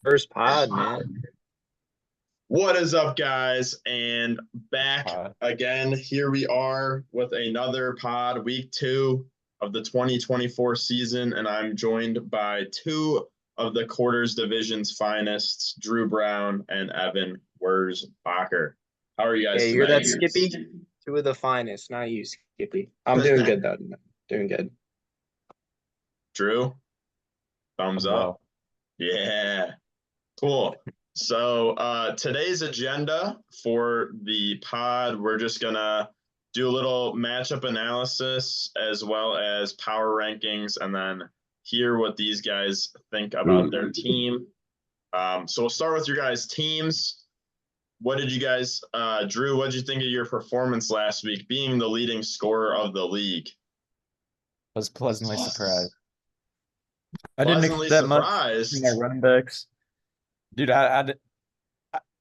First pod, man. What is up, guys? And back Uh, again. Here we are with another pod, week 2 of the 2024 season. And I'm joined by two of the quarters division's finest, Drew Brown and Evan Wurzbacher. How are you Yeah, guys you hear tonight? that, Skippy? Two of the finest, not you, Skippy. I'm doing good though. Doing good. Drew, thumbs I'm up. well. Yeah, cool. So today's agenda for the pod, we're just gonna do a little matchup analysis as well as power rankings, and then hear what these guys think about their team. So we'll start with your guys' teams. What did you guys, Drew? What did you think of your performance last week, being the leading scorer of the league? Was pleasantly surprised. I didn't Pleasantly expect that much from my surprised. running backs. Dude, I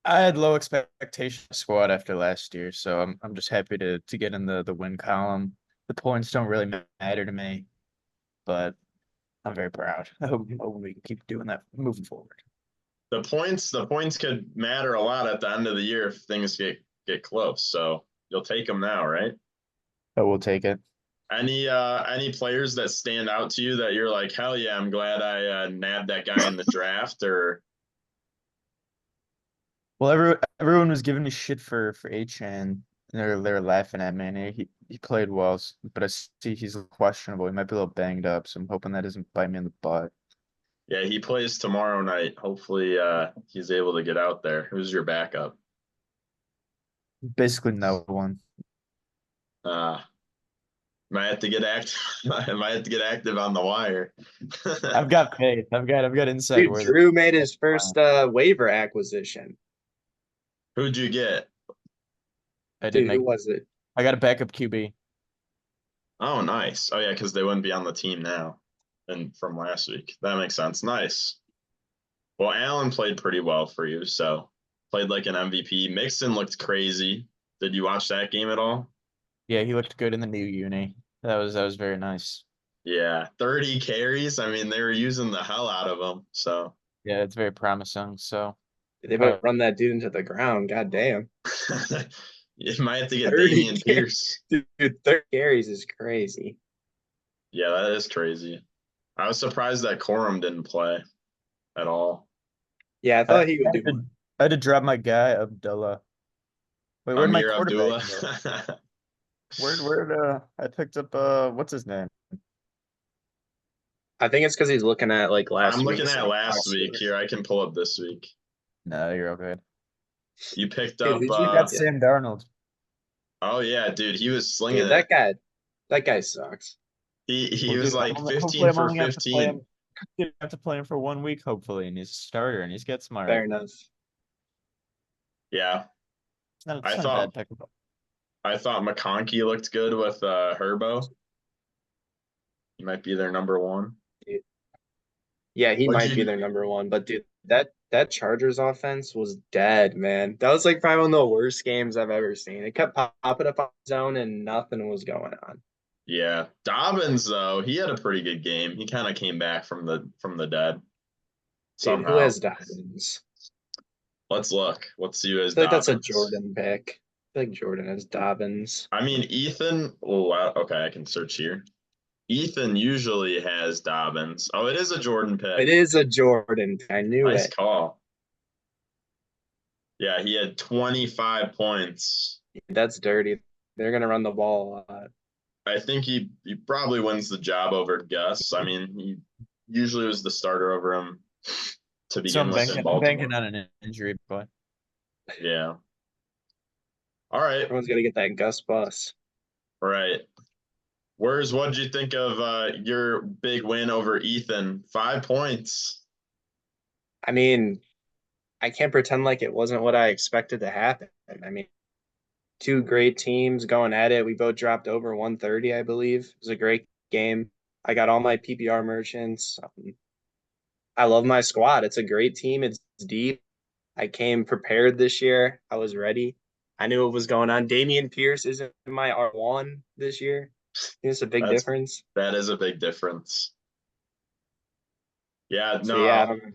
had low expectation of squad after last year, so I'm just happy to get in the win column. The points don't really matter to me, but I'm very proud. I hope we can keep doing that moving forward. The points could matter a lot at the end of the year if things get close. So you'll take them now, right? But we'll take it. Any players that stand out to you that you're like, hell yeah, I'm glad I nabbed that guy in the draft? Or Well, everyone was giving me shit for Achan. They're laughing at me, and he played well, but I see he's questionable. He might be a little banged up, so I'm hoping that doesn't bite me in the butt. yeah, he plays tomorrow night. Hopefully, he's able to get out there. Who's your backup? Basically, no one. Uh, might have to get active. I might have to get active on the wire. I've got faith. I've got insight Dude, where Drew made his first waiver acquisition. Who'd you get? I did Dude, who make. was it? I got a backup QB. Oh, nice. Oh yeah, because they wouldn't be on the team now, and from last week. That makes sense. Nice. Well, Allen played pretty well for you, so played like an MVP. Mixon looked crazy. Did you watch that game at all? Yeah, he looked good in the new uni. That was very nice. Yeah, 30 carries. I mean, they were using the hell out of him. So Yeah, it's very promising. So They better uh, run that dude into the ground. God damn. you might have to get 30 Damian carries. Pierce. Dude, 30 carries is crazy. Yeah, that is crazy. I was surprised that Corum didn't play at all. Yeah, I I, thought he would I do had more. to, I had to drop my guy Abdullah. Wait, where'd my Amir quarterback Abdullah. go? Where'd I picked up what's his name? I think it's because he's looking at like I'm last looking week's at last box week score. here. I can pull up this week. No, you're okay. You picked Dude, up who'd you I got get? Sam Darnold. oh yeah, dude, he was slinging Dude, it. that guy sucks. He Well, was dude, like hopefully 15 I'm for only gonna have to play 15. him. I have to play him for 1 week, hopefully, and he's a starter and he's get smart. Fair enough. Yeah. It's I not a thought bad pick. I thought McConkey looked good with Herbo. He might be their number one. Dude. Yeah, he What'd might be you their number one, but dude, that Chargers offense was dead, man. That was like probably one of the worst games I've ever seen. It kept popping up on zone and nothing was going on. Yeah. Dobbins though, he had a pretty good game. He kind of came back from the dead Dude, who somehow. has Dobbins? Let's look. Let's see who has I feel like that's a Dobbins. Jordan pick. I feel like Jordan has Dobbins. I mean, Ethan. Oh, wow. Okay, I can search here. Ethan usually has Dobbins. Oh, it is a Jordan It pick. is a Jordan. I knew Nice it. call. Yeah, he had 25 points. That's dirty. They're gonna run the ball a lot. I think he probably wins the job over Gus. I mean, he usually was the starter over him to So begin with in I'm Baltimore. banking on an injury, but Yeah. All right. Everyone's gonna get that Gus bus. All right. What did you think of your big win over Ethan? 5 points. I mean, I can't pretend like it wasn't what I expected to happen. I mean, two great teams going at it. We both dropped over 130, I believe. It was a great game. I got all my PPR merchants. I love my squad. It's a great team. It's deep. I came prepared this year. I was ready. I knew what was going on. Damian Pierce isn't my R1 this year. It's a big That's difference. that is a big difference. Yeah, So yeah, I no. don't know.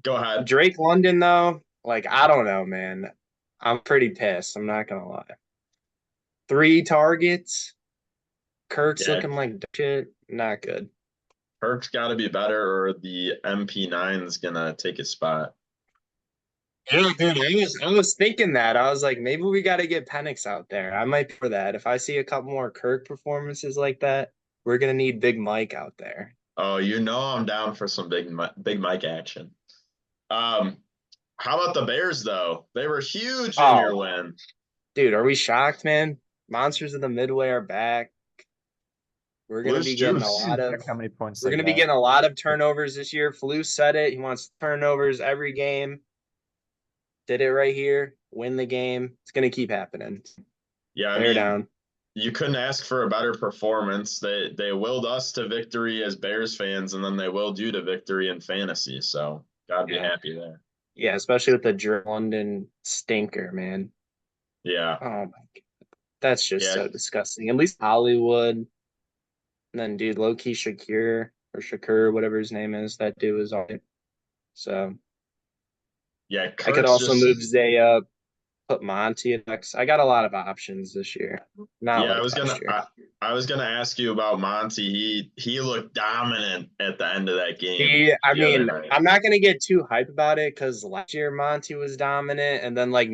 Go ahead. Drake London though, like I don't know, man. I'm pretty pissed. I'm not gonna lie. 3 targets. Kirk's Yeah, looking like shit. Not good. Kirk's got to be better, or the MP9's gonna take his spot. Yeah, dude, I was thinking that. I was like, maybe we got to get Penix out there. I might for that. If I see a couple more Kirk performances like that, we're gonna need Big Mike out there. Oh, you know I'm down for some Big Mike action. Um, how about the Bears though? They were huge in your Oh, win. dude, are we shocked, man? Monsters of the Midway are back. We're gonna Loose be getting a juice. lot of Check how many points we're they gonna be got. getting a lot of turnovers this year. Flu said it. He wants turnovers every game. Did it right here. Win the game. It's gonna keep happening. Yeah, I Bear mean, down. you couldn't ask for a better performance. They willed us to victory as Bears fans, and then they willed you to victory in fantasy. So gotta be Yeah. happy there. Yeah, especially with the Drake London stinker, man. Yeah, Oh my God. That's just yeah, so disgusting. At least Hollywood. And then dude, low key Shakir or Shakur, whatever his name is, that dude was all right. So yeah. I could Kirk's also just move Zay up, put Monty at next. I got a lot of options this year. Not yeah. like last year. I was gonna ask you about Monty. He looked dominant at the end of that game I the other mean, night. I'm not gonna get too hype about it because last year Monty was dominant, and then like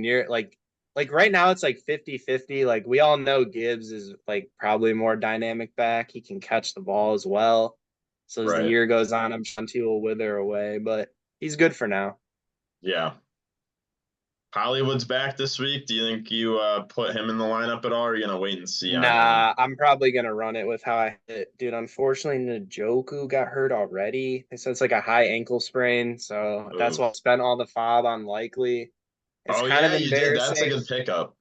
right now it's like 50-50. Like we all know Gibbs is like probably more dynamic back. He can catch the ball as well. So as the Right. year goes on, I'm sure Monty will wither away, but he's good for now. Yeah. Hollywood's back this week. Do you think you put him in the lineup at all, or are you gonna wait and see on him? Nah, I'm probably gonna run it with how I hit. Dude, unfortunately, Njoku got hurt already. They said it's like a high ankle sprain, so that's Ooh. why I spent all the fob on likely. It's Oh kind of yeah, you did. That's a embarrassing. good pickup.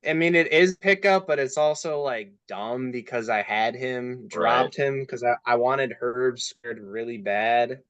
I mean, it is pickup, but it's also like dumb because I had him, Right. dropped him because I wanted Herb scared really bad.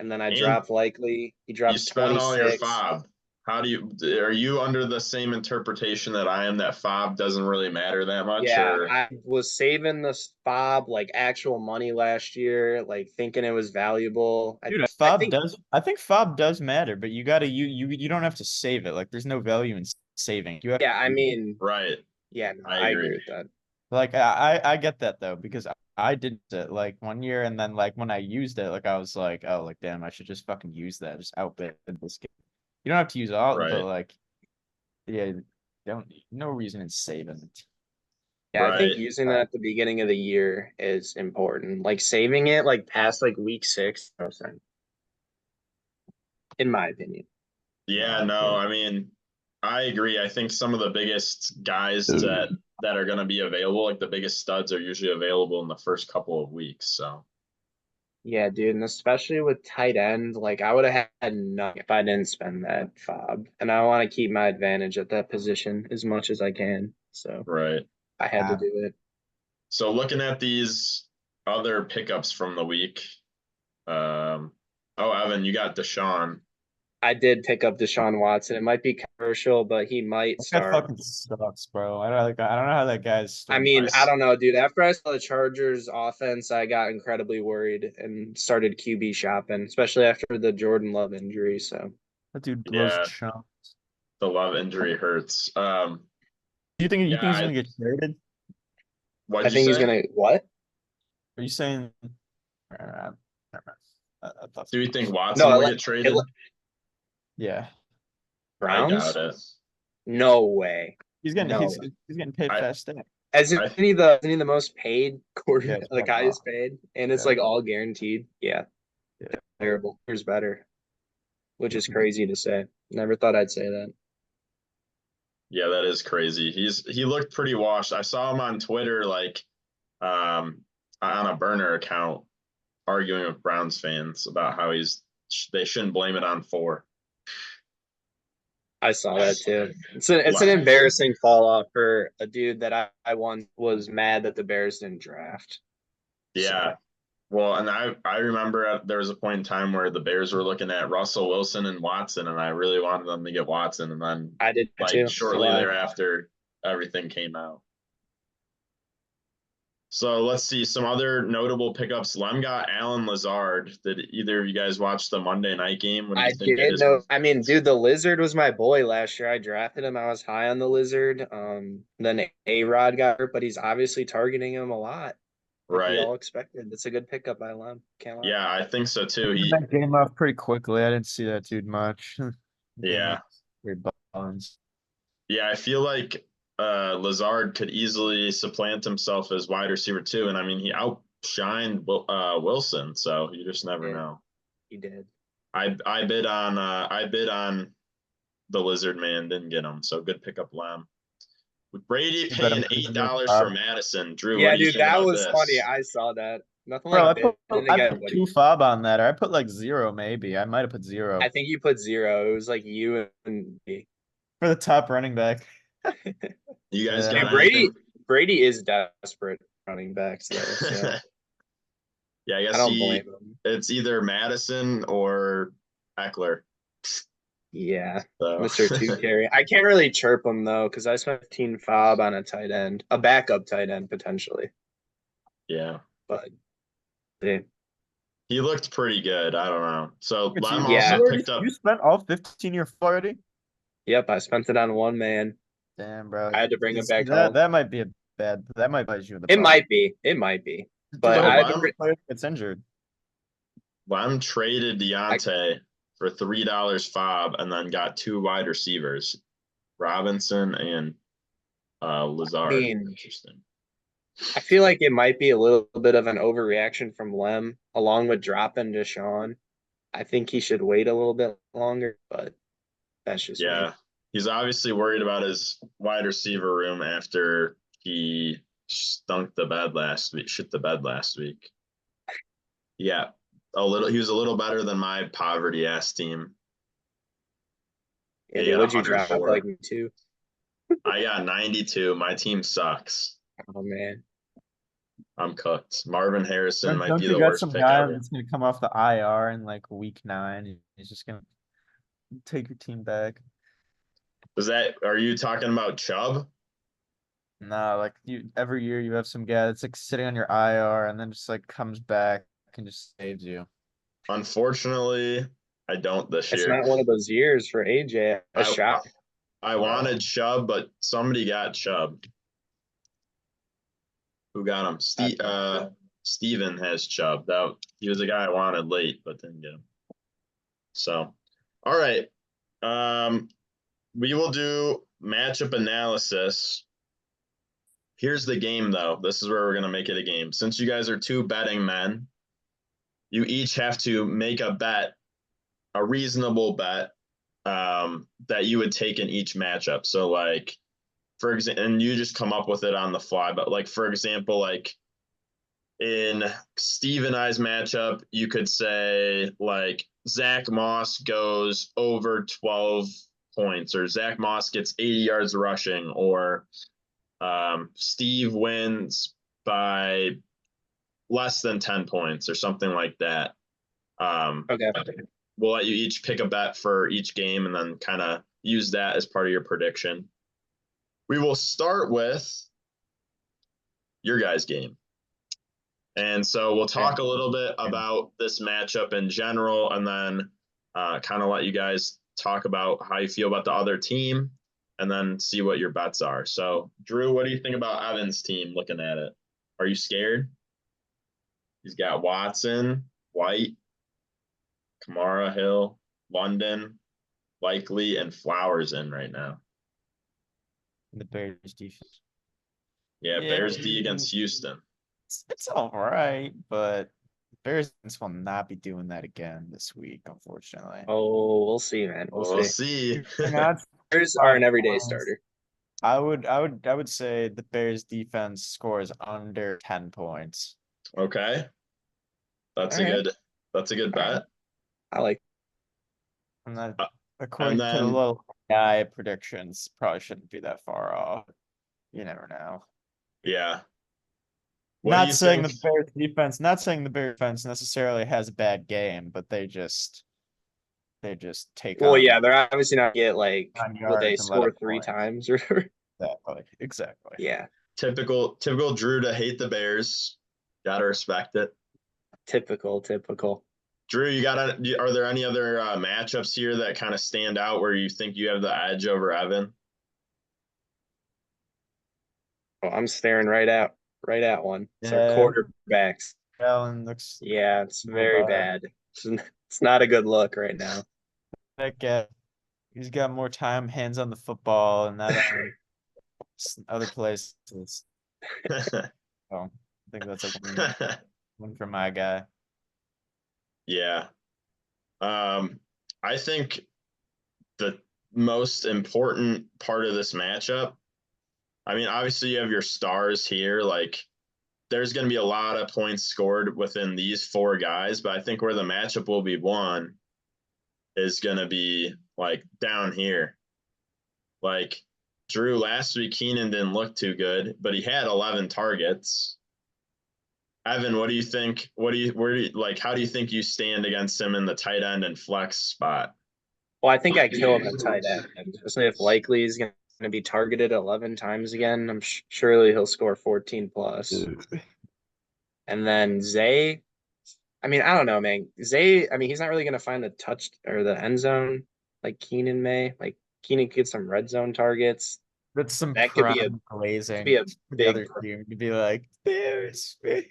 And then I And dropped likely. He you dropped spent all your 26. fob. How do you are you under the same interpretation that I am, that fob doesn't really matter that much, Yeah, or I was saving the fob like actual money last year, like thinking it was valuable. I, Dude, I fob think, does. I think fob does matter, but you gotta you don't have to save it. Like, there's no value in saving. You have yeah, I mean, right? yeah, no, I I agree agree. with that. like I get that though, because I did it like 1 year, and then like when I used it, like I was like, oh, like damn, I should just fucking use that, just outbid this game. You don't have to use all, but Right. like yeah, don't no reason in saving it. Yeah, I think Right. using that at the beginning of the year is important. Like saving it like past like week 6, no sense, in my opinion. Yeah, no, I mean, I agree. I think some of the biggest guys that are going to be available, like the biggest studs, are usually available in the first couple of weeks. So, Yeah, dude, and especially with tight end, like I would have had nothing if I didn't spend that fob. And I want to keep my advantage at that position as much as I can. So right. I had to Uh, do it. So looking at these other pickups from the week, um, oh, Evan, you got Deshaun. I did pick up Deshaun Watson. It might be controversial, but he might that start. fucking sucks, bro. I don't know how that guy's I still. mean, I don't know, dude. After I saw the Chargers offense, I got incredibly worried and started QB shopping, especially after the Jordan Love injury. So That dude throws Yeah, chump. the Love injury hurts. You Yeah, think he's gonna get traded? I what'd you think he's say? gonna what? Are you saying? Never mind. I thought Do you something think else. Watson No, will get it, traded? Yeah, I doubt Browns? it. No way. he's getting No he's way. he's getting paid I, fast stack. Isn't I, he the most paid Yeah, quarter, it's like by far. highest paid, and it's Yeah, like all guaranteed? Yeah, yeah. terrible. Here's better, which is crazy to say. Never thought I'd say that. yeah, that is crazy. He looked pretty washed. I saw him on Twitter, like, on a burner account, arguing with Browns fans about how they shouldn't blame it on four. I saw that too. It's an La- embarrassing fall off for a dude that I once was mad that the Bears didn't draft. Yeah. So Well, and I remember there was a point in time where the Bears were looking at Russell Wilson and Watson, and I really wanted them to get Watson. And then, I did that like, too. That's shortly why. thereafter, everything came out. So let's see some other notable pickups. Lem got Alan Lazard. Did either of you guys watch the Monday night game? What do you I think of did his? know. I mean, dude, the Lizard was my boy last year. I drafted him. I was high on the Lizard. Then A-Rod got hurt, but he's obviously targeting him a lot, like we Right. all expected. It's a good pickup by Lem. Can't lie. Yeah, I think so too. That game off pretty quickly. I didn't see that dude much. Game Yeah. off weird bones. Yeah, I feel like Lazard could easily supplant himself as wide receiver too. And I mean, he outshined Wilson, so you just never Yeah, know. he did. I bid on the Lizard Man, didn't get him. So good pickup, Lamb. With Brady You bet him paying $100 $8 for fob. Madison, Drew, what Yeah, do you dude, think that about was funny. this? I saw that. Nothing Bro, like bidding I again, put buddy. 2 fob on that, or I put like 0 maybe. I might have put 0 I think you put 0. It was like you and me. for the top running back. You guys Yeah. Hey, got anything? Brady is desperate running backs though, so Yeah, I I guess don't blame him. it's either Madison or Eckler. Yeah, So Mr. Two Carry. I can't really chirp him though because I spent 15 fob on a tight end, a backup tight end potentially. yeah. But yeah, He looked pretty good. I don't know. So Lem Yeah. also picked up You spent all 15 year already? yep, I spent it on one man. Damn, bro. I had to bring him back That home. that might be a bad. That might bite you in the It butt. might be. It might be. But So I Lem Gets injured. Lem traded Deontay for $3 fob and then got 2 wide receivers, Robinson and Lazard. mean, Interesting. I feel like it might be a little bit of an overreaction from Lem, along with dropping Deshaun. I think he should wait a little bit longer, but that's just me. Yeah. He's obviously worried about his wide receiver room after he stunk the bed last week, shit the bed last week. Yeah. He was a little better than my poverty ass team. Yeah, He dude, got what'd you drop 104. like me too? I got 92. My team sucks. Oh man. I'm cooked. Marvin Harrison might Don't be you the got worst some pick guy ever. that's gonna come off the IR in like week 9? He's just gonna take your team back. Are you talking about Chubb? No, like every year you have some guy that's like sitting on your IR and then just like comes back and just saves you. Unfortunately, I don't this It's year. not one of those years for AJ. A I, shot. I wanted Chubb, but somebody got Chubb. Who got him? Steven has Chubb. He was a guy I wanted late, but didn't get him. So, all right. We will do matchup analysis. Here's the game, though. This is where we're going to make it a game. Since you guys are 2 betting men, you each have to make a bet, a reasonable bet, that you would take in each matchup. So, like, for example, and you just come up with it on the fly. But, like, for example, like in Steve and I's matchup, you could say, like, Zach Moss goes over 12 points, or Zach Moss gets 80 yards rushing, or Steve wins by less than 10 points, or something like that. Okay. We'll let you each pick a bet for each game and then kind of use that as part of your prediction. We will start with your guys' game. And so we'll talk a little bit about this matchup in general, and then kind of let you guys talk about how you feel about the other team, and then see what your bets are. So, Drew, what do you think about Evan's team looking at it? Are you scared? He's got Watson, White, Kamara, Hill, London, Likely, and Flowers in right now. The Bears defense. Yeah, Bears D against Houston. It's all right, but Bears will not be doing that again this week, unfortunately. Oh, we'll see, man. We'll see. Bears are an everyday starter. I would say the Bears defense scores under 10 points. Okay. That's All a right. good bet. I like. And that, according to the little guy predictions, probably shouldn't be that far off. You never know. Yeah. Not saying the Bears defense necessarily has a bad game, but they just take Well, on yeah, they're obviously not get like 9 will they yards and let score up 3 points. times or Exactly. yeah. Typical Drew to hate the Bears. Gotta respect it. Typical. Drew, are there any other matchups here that kind of stand out where you think you have the edge over Evan? Well, I'm staring right at one. It's our Yeah. quarterbacks. Allen looks Yeah, it's a little very bad. bad. It's not a good look right now. That guy, he's got more time, hands on the football, and not on other places. So I think that's a win for my guy. Yeah. I think the most important part of this matchup, I mean, obviously you have your stars here. Like, there's going to be a lot of points scored within these four guys, but I think where the matchup will be won is going to be like down here. Like, Drew last week, Keenan didn't look too good, but he had 11 targets. Evan, what do you think? How do you think you stand against him in the tight end and flex spot? Well, I think I kill him at tight end, especially if likely he's going to be targeted 11 times again. I'm surely he'll score 14 plus. And then Zay, I mean, I don't know, man. Zay, I mean, he's not really going to find the touch or the end zone like Keenan may. Like Keenan could get some red zone targets. That's some That could be a prime glazing be a for the big other team to be like, there's me.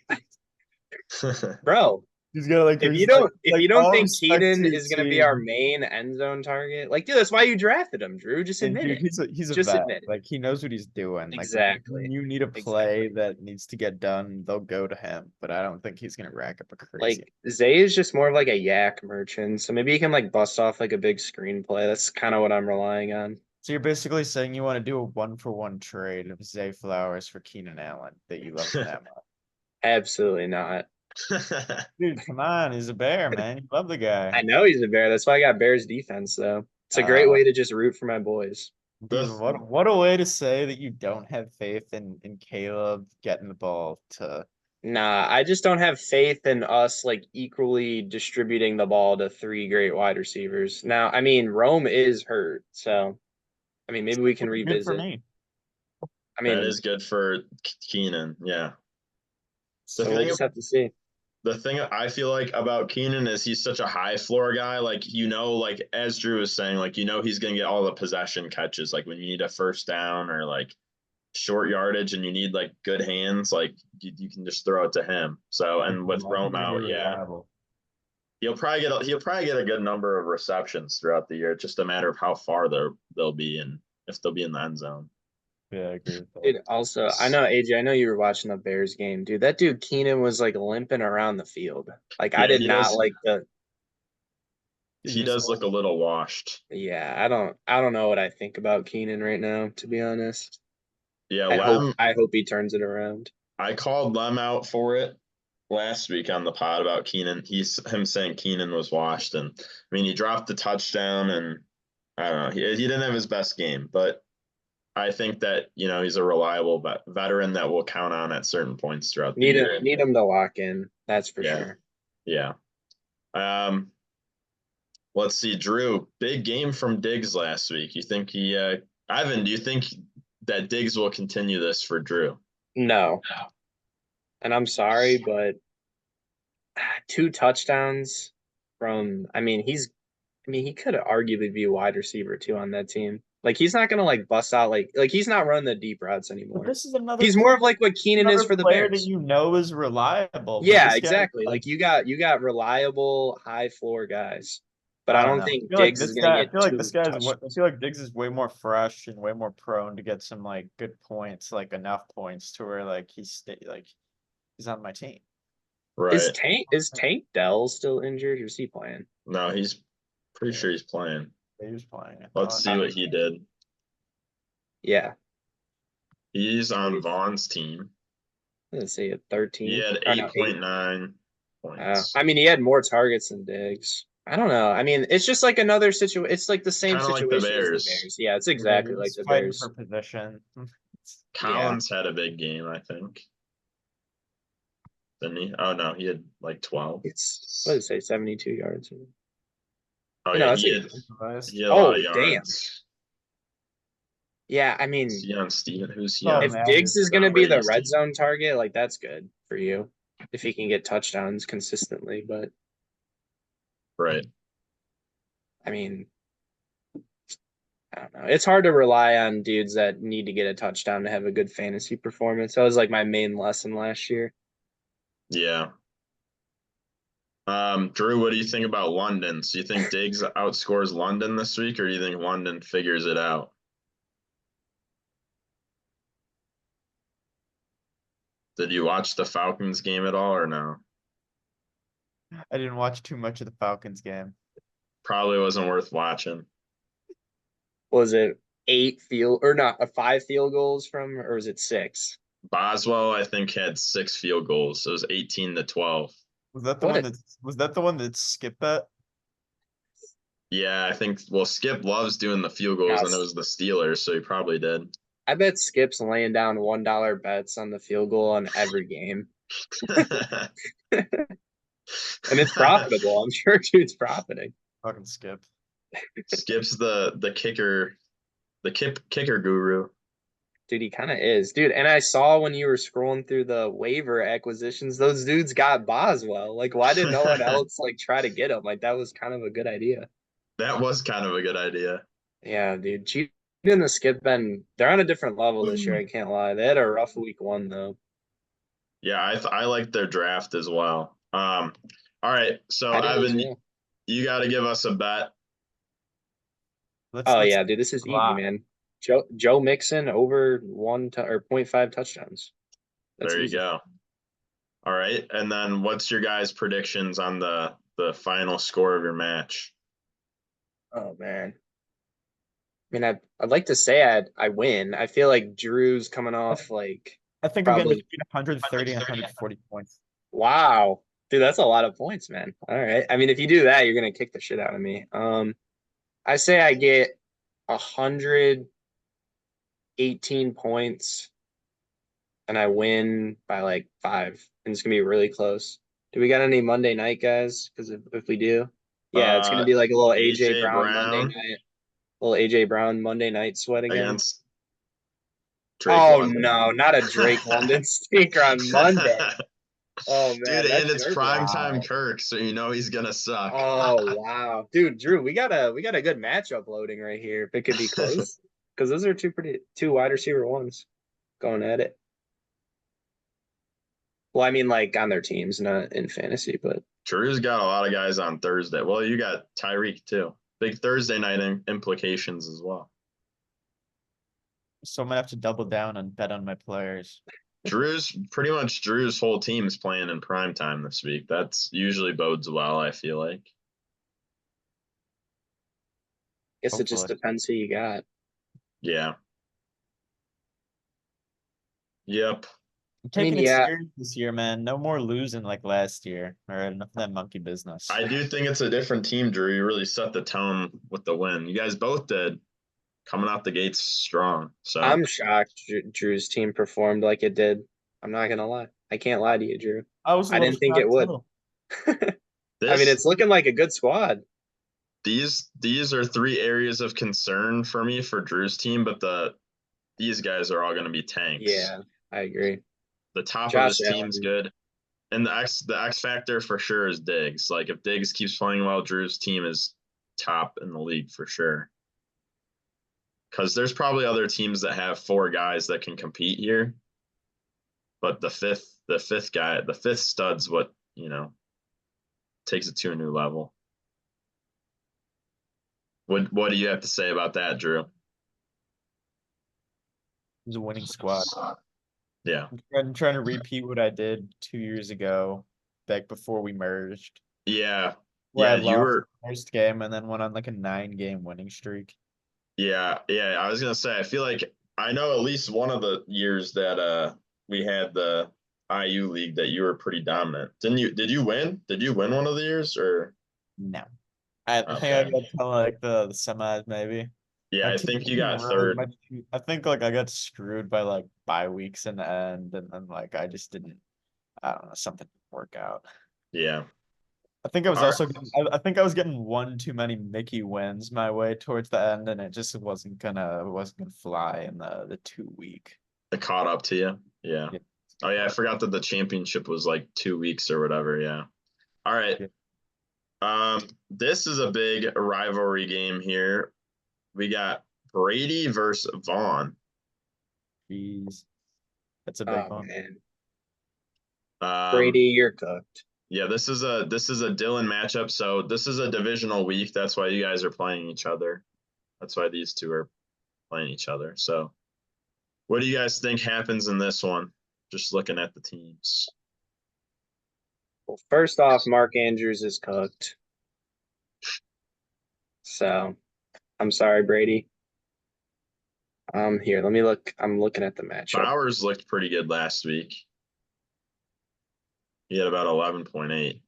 bro. He's got like If there's you don't if like you don't all think respect to Keenan your is going to be our team. main end zone target, like dude, that's why you drafted him, Drew. Just And admit dude, it. he's a Just vet. admit it. Like he knows what he's doing. Like when Exactly. you need a play Exactly. that needs to get done, they'll go to him. But I don't think he's gonna rack up a crazy. Like Zay is just more of like a yak merchant, so maybe he can like bust off like a big screenplay. That's kind of what I'm relying on. So you're basically saying you want to do a 1-for-1 trade of Zay Flowers for Keenan Allen that you love him that much. Absolutely not. Dude, come on, he's a bear, man. You love the guy. I know he's a bear. That's why I got Bears defense though. It's a great Uh, way to just root for my boys. dude, what a way to say that you don't have faith in Caleb getting the ball to. Nah, I just don't have faith in us like equally distributing the ball to three great wide receivers. Now, I mean, Rome is hurt, so I mean, maybe we can Good for revisit. me. I That mean, is good for Keenan. Yeah. The so we'll thing just have to see. the thing I feel like about Keenan is he's such a high floor guy. Like, like as Drew was saying, like, he's going to get all the possession catches. Like when you need a first down or like short yardage and you need like good hands, like you can just throw it to him. So, and with Rome out, yeah, Reliable. he'll probably get a good number of receptions throughout the year. It's just a matter of how far they'll be and if they'll be in the end zone. Yeah, I agree with that. Dude, also, I know AJ, I know you were watching the Bears game, dude. That dude Keenan was like limping around the field. Like I Yeah, did not like the he does look a little washed. yeah, I don't know what I think about Keenan right now, to be honest. Yeah, I hope he turns it around. I called Lem out for it last week on the pod about Keenan. Him saying Keenan was washed, and I mean he dropped the touchdown, and I don't know, he didn't have his best game, but I think that he's a reliable veteran that we'll count on at certain points throughout the year. Need him to lock in, that's for Yeah, sure. yeah. Let's see, Drew. Big game from Diggs last week. You think Ivan? Do you think that Diggs will continue this for Drew? No. And I'm sorry, but 2 touchdowns from he could arguably be a wide receiver too on that team. Like he's not gonna like bust out like he's not running the deep routes But anymore. this is He's more of like what Keenan is for the player that Bears. you know is reliable. But Yeah, this guy, exactly. Like you got reliable high floor guys. But I I don't don't know. think Diggs is gonna I get feel like this two guy's what I touchdowns. feel like Diggs is way more fresh and way more prone to get some like good points, like enough points to where like he's on my team. Right. Is Tank Dell still injured or is he playing? No, he's pretty sure he's playing. He was playing. Let's see what he did. Yeah. He's on Vaughn's team. Let's see, a He 13. had Or no, 8.9 points. I mean, he had more targets than Diggs. I don't know. I mean, it's just like another situation. It's like the same Kind of like the situation as the Bears. Bears. Yeah, it's exactly like He's the fighting Bears. for position. Collins had a big game, I think. Didn't he? Oh no, he had like 12. It's what did it say, 72 yards? Oh You yeah, know, he had a lot oh of damn. yards. Yeah, I Is mean, he on Steven? Who's he Oh, on? if man. Diggs is going to Tom be the Brady's red team. zone target, like that's good for you if he can get touchdowns consistently. But Right. I mean, I don't know. It's hard to rely on dudes that need to get a touchdown to have a good fantasy performance. That was like my main lesson last year. Yeah. Drew, what do you think about London? So you think Diggs outscores London this week, or do you think London figures it out? Did you watch the Falcons game at all or no? I didn't watch too much of the Falcons game. Probably wasn't worth watching. Was it five field goals from, or was it six? Boswell, I think, had 6 field goals. So it was 18-12. Was that the What one a that skipped that? Yeah, I think, well, Skip loves doing the field goals, and it Yes. was the Steelers, so he probably did. I bet Skip's laying down $1 bets on the field goal on every game. And it's profitable. I'm sure dude's profiting. Fucking Skip. Skip's the kicker guru. Dude, he kind of is. Dude, and I saw when you were scrolling through the waiver acquisitions, those dudes got Boswell. Like, why did no one else like try to get him? Like, that was kind of a good idea. That was kind of a good idea. Yeah, dude. Cheating and the Skip Ben, they're on a different level this year, I can't lie. They had a rough week one though. Yeah, I like their draft as well. All right, so I did as Evan, well. you got to give us a bet. Oh Let's yeah, dude, this is easy, lock. man. Joe Mixon over 0.5 touchdowns. That's There you easy. go. All right, and then what's your guys' predictions on the final score of your match? Oh man. I mean, I'd like to say I win. I feel like Drew's coming off like I think I'm getting probably between 130 and 140 points. wow. Dude, that's a lot of points, man. All right. I mean, if you do that, you're gonna kick the shit out of me. I say I get 118 points and I win by like 5. And it's gonna be really close. Do we got any Monday night guys? Because if we do, yeah, it's gonna Uh, be like a little AJ AJ Brown Monday Brown night. Little AJ Brown Monday night sweat again. against Drake Oh London. no, not a Drake London stinker on Monday. Oh Dude, man, and that's it's your primetime wow. Kirk, so you know he's gonna suck. Oh wow, dude, Drew, we got a good matchup loading right here. If it could be close, because those are two wide receiver ones going at it. Well, I mean, like on their teams, not in fantasy, but Drew's got a lot of guys on Thursday. Well, you got Tyreek too. Big Thursday night implications as well. So I'm gonna have to double down and bet on my players. Drew's whole team's playing in prime time this week. That's usually bodes well, I feel like. guess it just Hopefully. depends who you got. Yeah. Yep. I'm I mean, taking it yeah, serious this year, man. No more losing like last year or enough of that monkey business. I do think it's a different team, Drew. You really set the tone with the win. You guys both did, coming out the gates strong. So I'm shocked Drew's team performed like it did. I'm not gonna lie. I can't lie to you, Drew. I was a I little didn't think it shocked would. too. I mean, this it's looking like a good squad. these are 3 areas of concern for me for Drew's team, but these guys are all going to be tanks. Yeah, I agree. The top of Josh his team's Allen. good, and the X factor for sure is Diggs. Like if Diggs keeps playing well, Drew's team is top in the league for sure. Because there's probably other teams that have 4 guys that can compete here, but the fifth stud's what takes it to a new level. What do you have to say about that, Drew? It was a winning squad. Yeah. I'm trying to repeat what I did 2 years ago, back before we merged, Yeah. where I Yeah, you lost were the first game and then went on like a 9-game winning streak. yeah, I was gonna say I feel like I know at least one of the years that we had the IU league that you were pretty dominant. Didn't you did you win? Did you win one of the years or No. I think I okay. got to like the semis maybe. Yeah, My I team think you didn't got really third. I think like I got screwed by like bye weeks in the end and then like I just didn't I don't know, something didn't work out. Yeah. I think I was All also right. getting, I think I was getting one too many Mickey wins my way towards the end, and it just wasn't gonna fly in the 2 week. It caught up to you. Yeah. Yeah. Oh yeah, I forgot that the championship was like 2 weeks or whatever. Yeah. All right. Yeah. This is a big rivalry game here. We got Brady versus Vaughn. Jeez. That's a big Oh one. man, Um, Brady, you're cooked. yeah, this is a Dylan matchup. So this is a divisional week. That's why you guys are playing each other. That's why these two are playing each other. So what do you guys think happens in this one? Just looking at the teams. Well, first off, Mark Andrews is cooked. So I'm sorry, Brady. Here, let me look. I'm looking at the matchup. Bowers looked pretty good last week. He had about 11.8.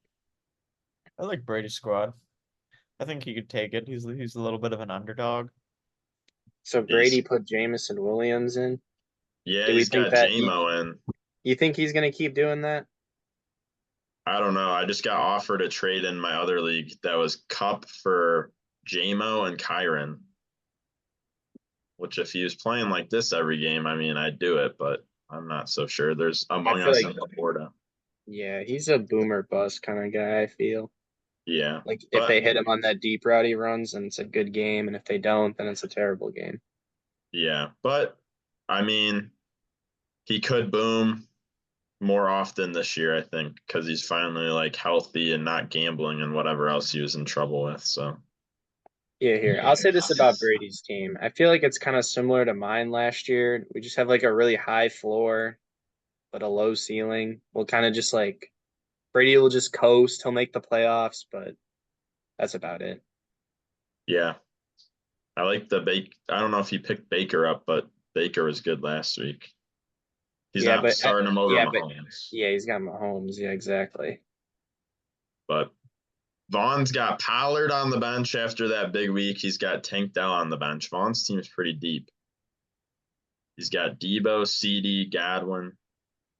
I like Brady's squad. I think he could take it. He's a little bit of an underdog. So He's Brady put Jamison Williams in. yeah, Do we he's think got that JMO in. you think he's gonna keep doing that? I don't know. I just got offered a trade in my other league that was Cup for JMO and Kyron. Which if he was playing like this every game, I mean I'd do it, but I'm not so sure. There's I Among feel Us like and Laporta. yeah, he's a boomer bust kind of guy. I feel Yeah. like if But they hit him on that deep route he runs, then it's a good game, and if they don't, then it's a terrible game. yeah. But I mean, he could boom more often this year, I think, because he's finally like healthy and not gambling and whatever else he was in trouble with. So Yeah, here. I'll say this about Brady's team. I feel like it's kind of similar to mine last year. We just have like a really high floor, but a low ceiling. We'll kind of just like Brady will just coast. He'll make the playoffs, but that's about it. yeah. I like the Bake. I don't know if he picked Baker up, but Baker was good last week. He's Yeah, not but starting him over yeah, but Mahomes. yeah, he's got Mahomes. Yeah, exactly. But Vaughn's got Pollard on the bench after that big week. He's got Tank Dell on the bench. Vaughn's team's pretty deep. He's got Debo, CD, Godwin.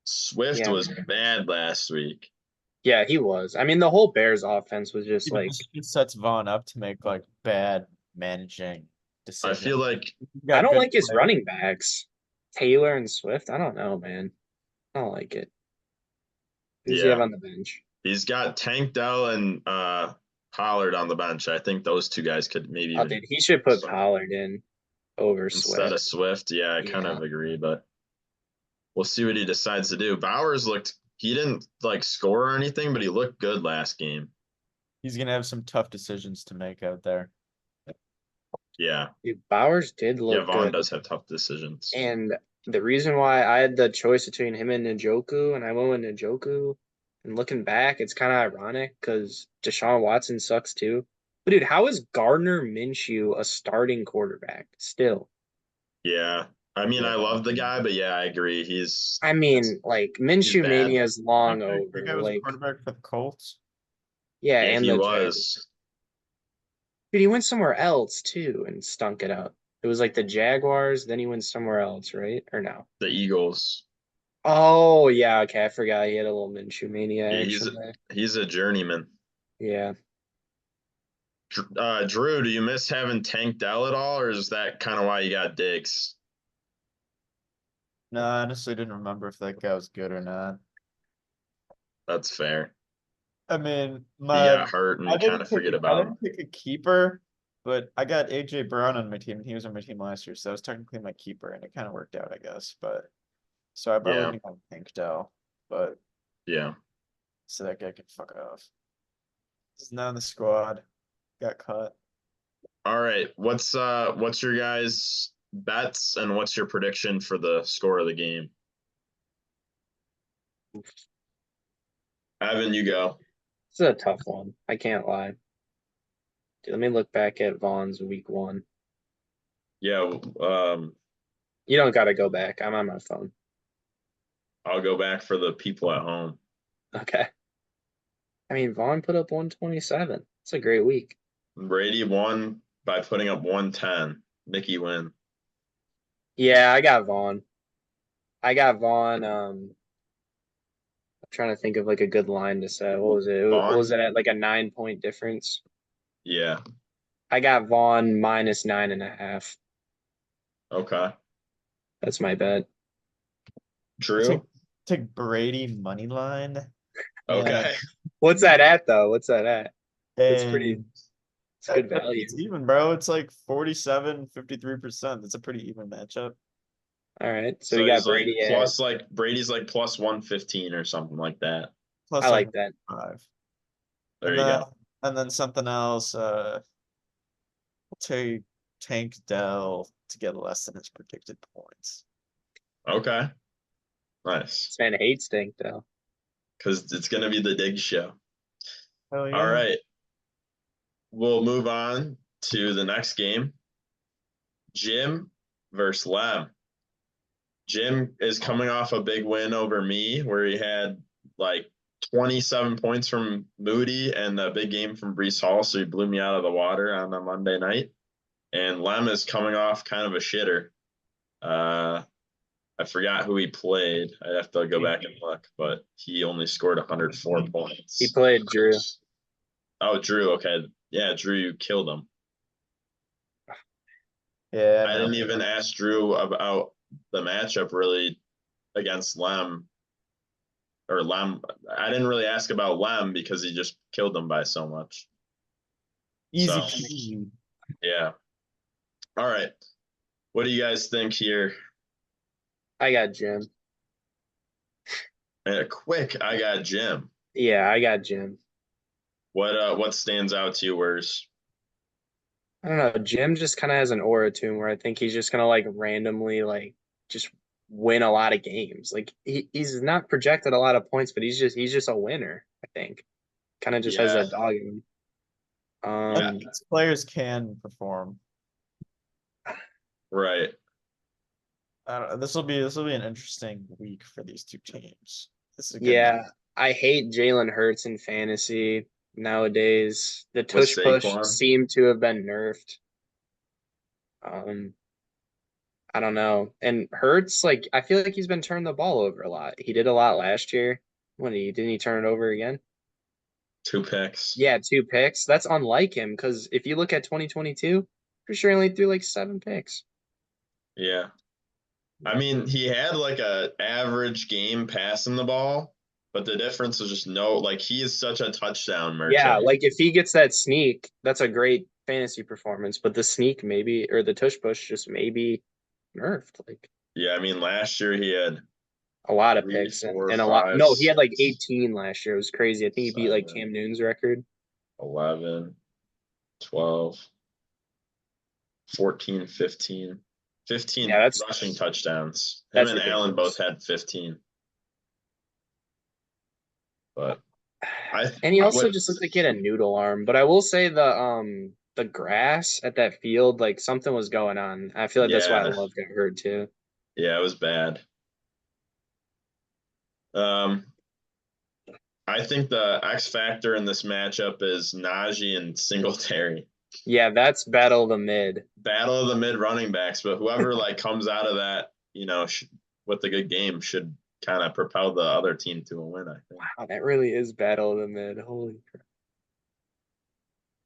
Swift Yeah, was bad last week. yeah, he was. I mean, the whole Bears offense was just But like this just sets Vaughn up to make like bad managing I decisions. feel like You I got don't good like his players. running backs, Taylor and Swift. I don't know, man. I don't like it. Who's he have yeah, on the bench? he's got Tank Dell and Pollard on the bench. I think those two guys could maybe Oh, even dude, he should put Pollard in over instead of Swift. Swift. Yeah, I kind Yeah. of agree, but we'll see what he decides to do. Bowers looked he didn't like score or anything, but he looked good last game. He's gonna have some tough decisions to make out there. Yeah. Dude, Bowers did Yeah, look Vaughn good. does have tough decisions. And the reason why I had the choice between him and Njoku, and I went with Njoku, and looking back, it's kind of ironic because Deshaun Watson sucks too. But dude, how is Gardner Minshew a starting quarterback still? Yeah. I mean, I Yeah. love the guy, but yeah, I agree. I mean, like He's Minshew bad. mania is That long guy, that guy over. was a Like, quarterback for the Colts. yeah, Yeah, and he the Jaguars. was Dude, he went somewhere else too and stunk it up. It was like the Jaguars, then he went somewhere else, right? Or no? the Eagles. Oh yeah, okay. I forgot he had a little Minshew mania Yeah, actually. he's a journeyman. Yeah. Drew, do you miss having Tank Dell at all, or is that kind of why you got Diggs? No, I honestly didn't remember if that guy was good or not. That's fair. I mean, He my got hurt, and I you kind didn't of pick forget I about him. didn't pick a keeper, but I got AJ Brown on my team, and he was on my team last year, so that was technically my keeper, and it kind of worked out, I guess. But so I Yeah, wasn't gonna think Dell, but yeah. so that guy can fuck off. He's not in the squad. Got cut. All right. What's your guys' bets and what's your prediction for the score of the game? Evan, you go. This is a tough one. I can't lie. Dude, let me look back at Vaughn's week one. Yeah, You don't gotta go back. I'm on my phone. I'll go back for the people at home. Okay. I mean, Vaughn put up 127. It's a great week. Brady won by putting up 110. Mickey win. Yeah, I got Vaughn. I got Vaughn. trying to think of like a good line to say. What was it? What was Vaughn? it at like a 9 point difference? Yeah. I got Vaughn minus 9.5. Okay. That's my bet. Take Drew? take Brady money line. Okay. What's that at though? What's that at? It's pretty. And It's good it's value. even, bro. It's like 47-53%. That's a pretty even matchup. All right. So we So got he's like Brady at. plus like Brady's like plus 115 or something like that. I Plus like like that. 5. There And you then go. and then something else. We'll take Tank Dell to get less than his predicted points. Okay. Nice. This man hates Stink though. Because it's gonna be the dig show. Oh All yeah. right. We'll move on to the next game. Jim versus Lem. Jim is coming off a big win over me where he had like 27 points from Moody and a big game from Brees Hall. So he blew me out of the water on a Monday night. And Lem is coming off kind of a shitter. I forgot who he played. I'd have to go back and look, but he only scored 104 He points. played Drew. Oh, Drew. Okay. Yeah, Drew, you killed him. Yeah, I no. didn't even ask Drew about the matchup really against Lem or Lem. I didn't really ask about Lem because he just killed them by so much. Easy So, peasy. yeah. All right. What do you guys think here? I got Jim. Quick, I got Jim. Yeah, I got Jim. What stands out to you? Where's I don't know. Jim just kind of has an aura to him where I think he's just gonna like randomly like just win a lot of games. Like he's not projected a lot of points, but he's just a winner, I think. Kind of just has yeah, that dog in him. yeah, These players can perform. right. I don't know. This will be an interesting week for these two teams. This is a good match. Yeah, I hate Jalen Hurts in fantasy nowadays. The With tush push Saquon. seemed to have been nerfed. Um, I don't know. And Hurts, like, I feel like he's been turning the ball over a lot. He did a lot last year. When he didn't he turn it over again? 2 picks. Yeah, 2 picks. That's unlike him because if you look at 2022, pretty sure he only threw like 7 picks. Yeah. I mean, he had like a average game passing the ball, but the difference is just no, like he is such a touchdown Yeah, merchant. like if he gets that sneak, that's a great fantasy performance. But the sneak maybe or the tush push just maybe nerfed. Like Yeah, I mean, last year he had a lot of three, picks four, and a lot. five, No, he had like six, 18 last year. It was crazy. I think he beat like 7, Cam Newton's record. 11, 12, 14, 15. Yeah, 15 that's rushing touchdowns. Him that's and Allen both ridiculous. had 15. But I And he also what just looked like he had a noodle arm. But I will say the grass at that field, like something was going on. I feel like that's why yeah, Love got hurt too. yeah, it was bad. Um, I think the X factor in this matchup is Najee and Singletary. Yeah, that's battle of the mid. Battle of the mid running backs, but whoever like comes out of that, with a good game should kind of propel the other team to a win, I think. Wow, that really is battle of the mid. Holy crap.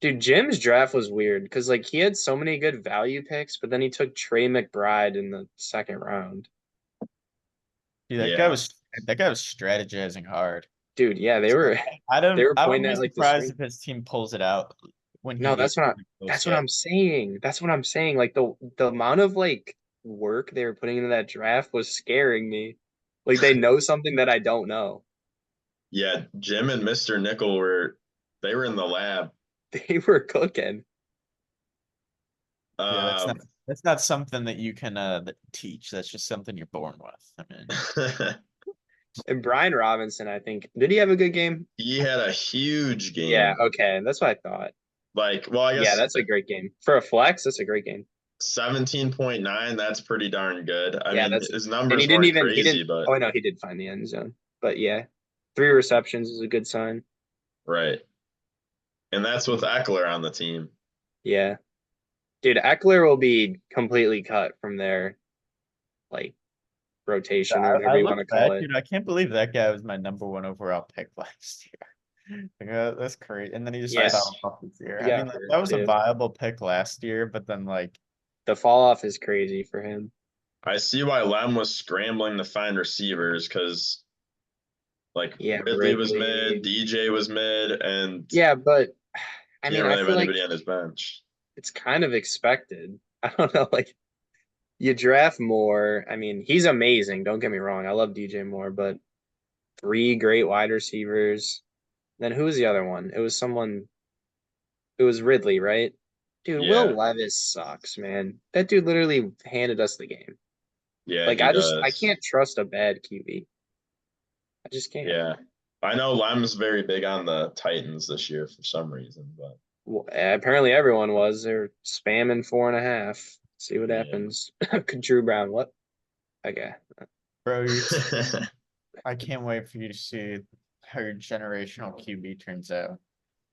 Dude, Jim's draft was weird because like he had so many good value picks, but then he took Trey McBride in the second round. Dude, Yeah. that guy was strategizing hard. Dude, yeah, they So were I they don't were I pointing wouldn't be at like the surprised screen. if his team pulls it out when he No, gets that's close what yet. I'm saying. That's what I'm saying. Like the amount of like work they were putting into that draft was scaring me. Like they know something that I don't know. Yeah, Jim and Mr. Nickel were in the lab. They were cooking. Yeah, Um, that's not something that you can teach. That's just something you're born with. I mean, And Brian Robinson, I think, did he have a good game? he had a huge Yeah, game. okay. That's what I thought. Like, well, I Yeah, guess that's a great game. For a flex, that's a great game. 17.9, that's pretty darn good. I Yeah, mean, that's his and numbers weren't he crazy, didn't but oh no, he did find the end zone. But yeah, 3 receptions is a good sign. right. And that's with Eckler on the team. Yeah. Dude, Eckler will be completely cut from there. Like rotation or I whatever you want to look call back, it. dude. I can't believe that guy was my #1 overall pick last year. Like, that's crazy. And then he just Yes, fell off this year. he I mean, got hurt that was a too. viable pick last year, but then like, The fall off is crazy for him. I see why Lem was scrambling to find receivers because like Yeah, Ridley was mid, Ridley. DJ was mid, and Yeah, but I he mean, didn't I really have feel like anybody on his bench. it's kind of expected. I don't know, like you draft Moore. I mean, he's amazing. Don't get me wrong. I love DJ Moore, but three great wide receivers. Then who was the other one? It was someone. It was Ridley, right? Dude, Will Yeah, Levis sucks, man. That dude literally handed us the game. yeah, Like he I does. can't trust a bad QB. I just can't. Yeah. I know Lem's very big on the Titans this year for some reason, but Well, apparently everyone was. They're spamming 4.5. See what yeah. happens. Drew Brown, what? Okay. bro, I can't wait for you to see how your generational QB turns out.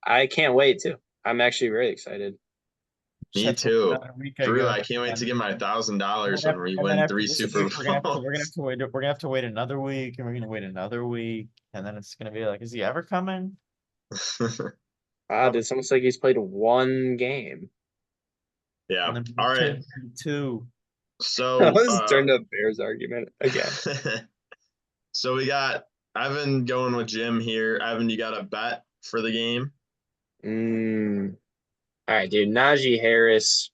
I can't wait to. I'm actually very excited. Just Me have to wait too. another week, I Drew, guess. I can't wait to get my And $1,000 then, when we and then win after three this Super week, Bowls. we're gonna have to wait another week, and we're gonna wait another week, and then it's gonna be like, is he ever coming? It's almost like he's played one game. Yeah. And then All week right. 2. So This turned a Bears argument again. so we got Evan going with Jim here. Evan, you got a bet for the game? Mm. All right, dude. Najee Harris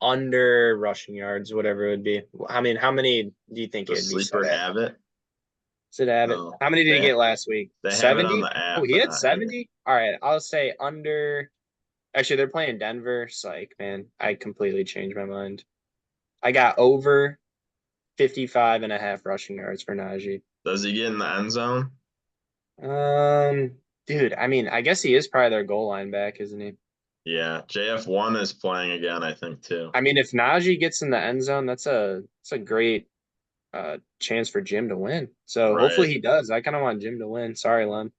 under rushing yards, whatever it would be. I mean, how many do you think The it'd be set sleeper at? have it? Sit at it. No. How many did he They get last week? they have it on 70? the Oh, app, he but had not here. 70? All right, I'll say under. Actually, they're playing Denver. Psych, man. I completely changed my mind. I got over 55.5 rushing yards for Najee. Does he get in the end zone? Dude, I mean, I guess he is probably their goal line back, isn't he? Yeah. JF1 is playing again, I think, too. I mean, if Najee gets in the end zone, that's a great chance for Jim to win. So hopefully Right. he does. I kind of want Jim to win. Sorry, Lem.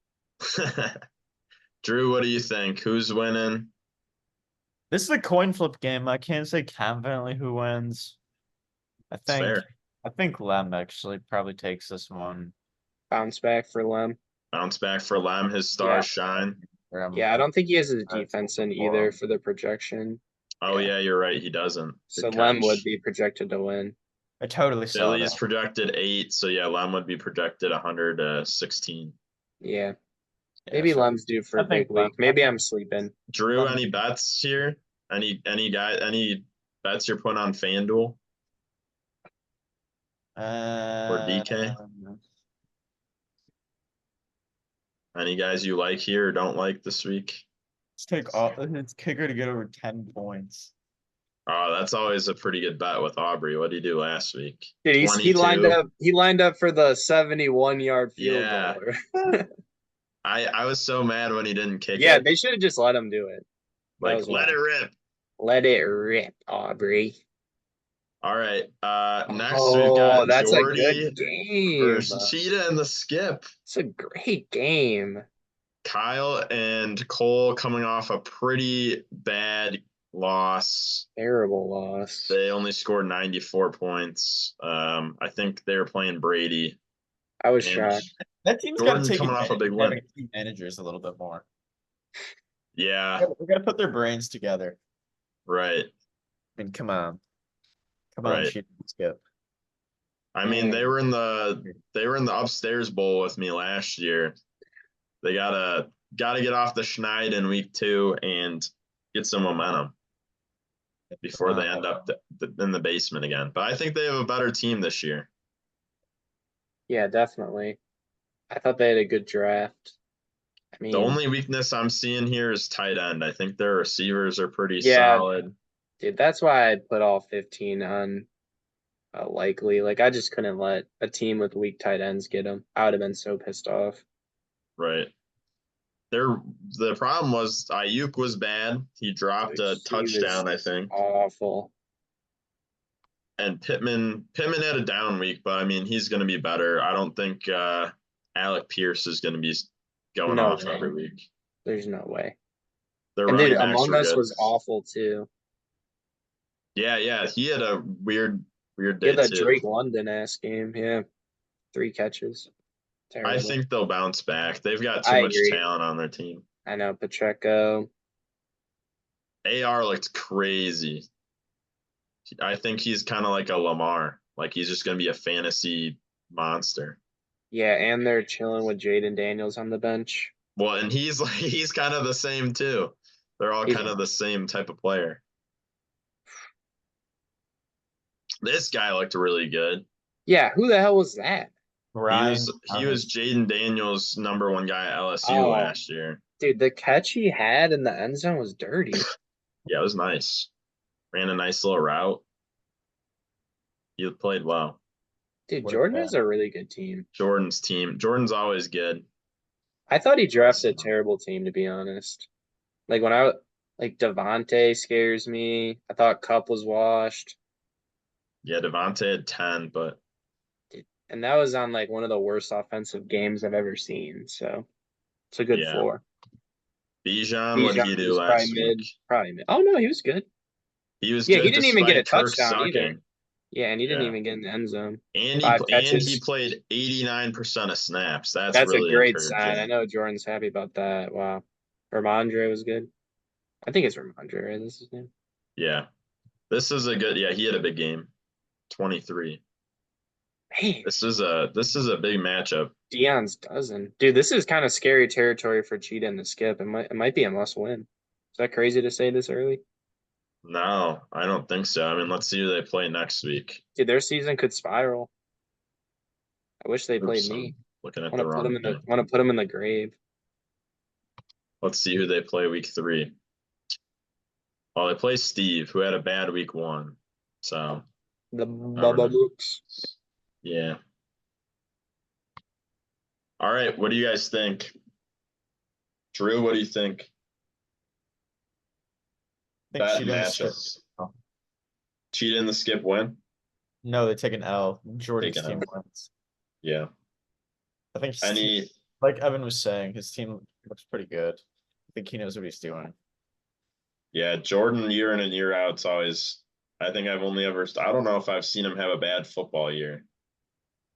Drew, what do you think? Who's winning? This is a coin flip game. I can't say confidently who wins. I It's think fair. I think Lem actually probably takes this one. Bounce back for Lem. Bounce back for Lem. His Yeah. stars shine. Yeah, I don't think he has his That's defense in for either him. for the projection. Oh, Yeah. yeah, you're right. He doesn't. So Good Lem would catch. be projected to win. I totally saw Philly's that. projected 8, so yeah, Lem would be projected 116. Yeah. Yeah, Maybe so Lem's due for I a think big week. I Maybe I'm think sleeping. Drew, Lem. any bets here? Any bets you're putting on FanDuel or DK? Any guys you like here or don't like this week? Let's take all. It's kicker to get over 10 points. Oh, that's always a pretty good bet with Aubrey. What did he do last week? Dude, he 22. lined up for the 71-yard field Yeah. goal. I was so mad when he didn't kick Yeah, it. they should have just let him do it. That Like, was let wrong. it rip. Let it rip, Aubrey. All right. Next we've Oh, got that's a Jordy good game. versus Cheetah and the Skip. It's a great game. Kyle and Cole coming off a pretty bad loss. Terrible loss. They only scored 94 points. I think they were playing Brady. I was And shocked. That team's got to Jordan take coming off a advantage big of win. having team managers a little bit more. Yeah, We got to put their brains together. right, I mean, come on, right. Sheet Skip. I mean, they were in the upstairs bowl with me last year. They gotta get off the schneid in week 2 and get some momentum before they end up in the basement again. But I think they have a better team this year. Yeah, definitely. I thought they had a good draft. I The mean, only weakness I'm seeing here is tight end. I think their receivers are pretty yeah, solid. dude, that's why I put all 15 on likely. Like, I just couldn't let a team with weak tight ends get them. I would have been so pissed off. Right. The problem was Ayuk was bad. He dropped a touchdown, I think. Awful. And Pittman had a down week, but I mean he's going to be better. I don't think Alec Pierce is going to be going off every week. There's no way. Their And running dude, backs Among were Us good. was awful too. Yeah, he had a weird Weird He day had that too. Drake London ass game. Yeah, 3 catches. I Terrible. think they'll bounce back. They've got too I much agree. talent on their team. I know Pacheco. AR looked crazy. I think he's kind of like a Lamar. Like he's just going to be a fantasy monster. Yeah, and they're chilling with Jaden Daniels on the bench. Well, and he's like he's kind of the same too. They're all He's kind of the same type of player. This guy looked really good. yeah. Who the hell was that? Ryan He was Thomas. Jaden Daniels' #1 guy at LSU Oh, last year. dude, the catch he had in the end zone was dirty. Yeah, it was nice. Ran a nice little route. He played well. Dude, What a Jordan cat. has a really good team. Jordan's team. Jordan's always good. I thought he drafted a terrible team, to be honest. Like like Devontae scares me. I thought Cup was washed. Yeah, Devontae had 10, but And that was on like one of the worst offensive games I've ever seen. So it's a good yeah. floor. Bijan, what did Bijan he do was probably last week? mid. Probably mid. Oh no, he was good. He was Yeah, he good didn't even get a despite Kirk touchdown either. sucking. Yeah, and he didn't Yeah. even get in the end zone. And 5 catches. he played 89% of snaps. That's That's a really great sign. I encouraging. know Jordan's happy about that. Wow. Ramondre was good. I think it's Ramondre, right? This is his name. Yeah. This is a good, yeah, he had a big game. 23. Man, This is a big matchup. Dion's dozen. Dude, this is kind of scary territory for Cheetah and the Skip. It might be a must win. Is that crazy to say this early? No, I don't think so. I mean, let's see who they play next week. Dude, their season could spiral. I wish they played Oops, me. I'm looking at Want the to put them wrong in the thing. want to put them in the grave. Let's see who they play week 3. Well, they play Steve, who had a bad week 1. So, The never Bubba know. Brooks. Yeah. All right, what do you guys think? Drew, what do you think? I think That Cheetah and the Skip. matchup. Oh. Cheetah and the Skip win? No, they take an L. Jordan's Take an team L. wins. Yeah. I think his team, Any like Evan was saying, his team looks pretty good. I think he knows what he's doing. Yeah, Jordan year in and year out, it's always I think I've only ever I don't know if I've seen him have a bad football year.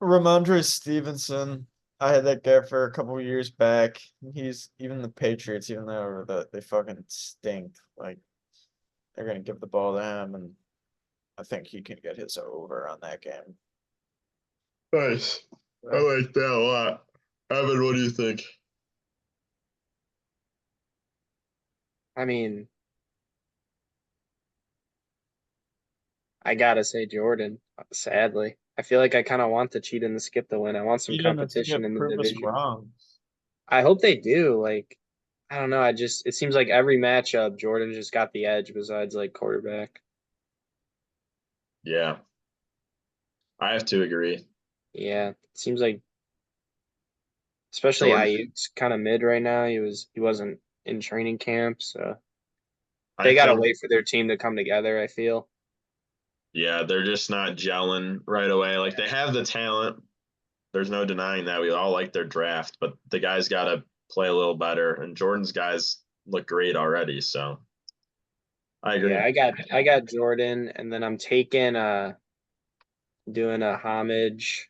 Ramondre Stevenson. I had that guy for a couple of years back. He's even the Patriots, even though they fucking stink. Like they're gonna give the ball to him, and I think he can get his over on that game. Nice. I like that a lot. Evan, what do you think? I mean, I gotta say Jordan, sadly. I feel like I kind of want the Cheetah and the Skip to win. I want some Cheetah and the competition Skip in the prove us division. wrong. I hope they do. Like, I don't know. It seems like every matchup, Jordan just got the edge besides like quarterback. Yeah, I have to agree. Yeah, it seems like, especially Jordan, Ayuk's kind of mid right now. He wasn't in training camp, so I they gotta think, wait for their team to come together, I feel. yeah, they're just not gelling right away. Like they have the talent. There's no denying that. We all like their draft, but the guys got to play a little better. And Jordan's guys look great already. So I Yeah, agree. I got Jordan, and then I'm taking doing a homage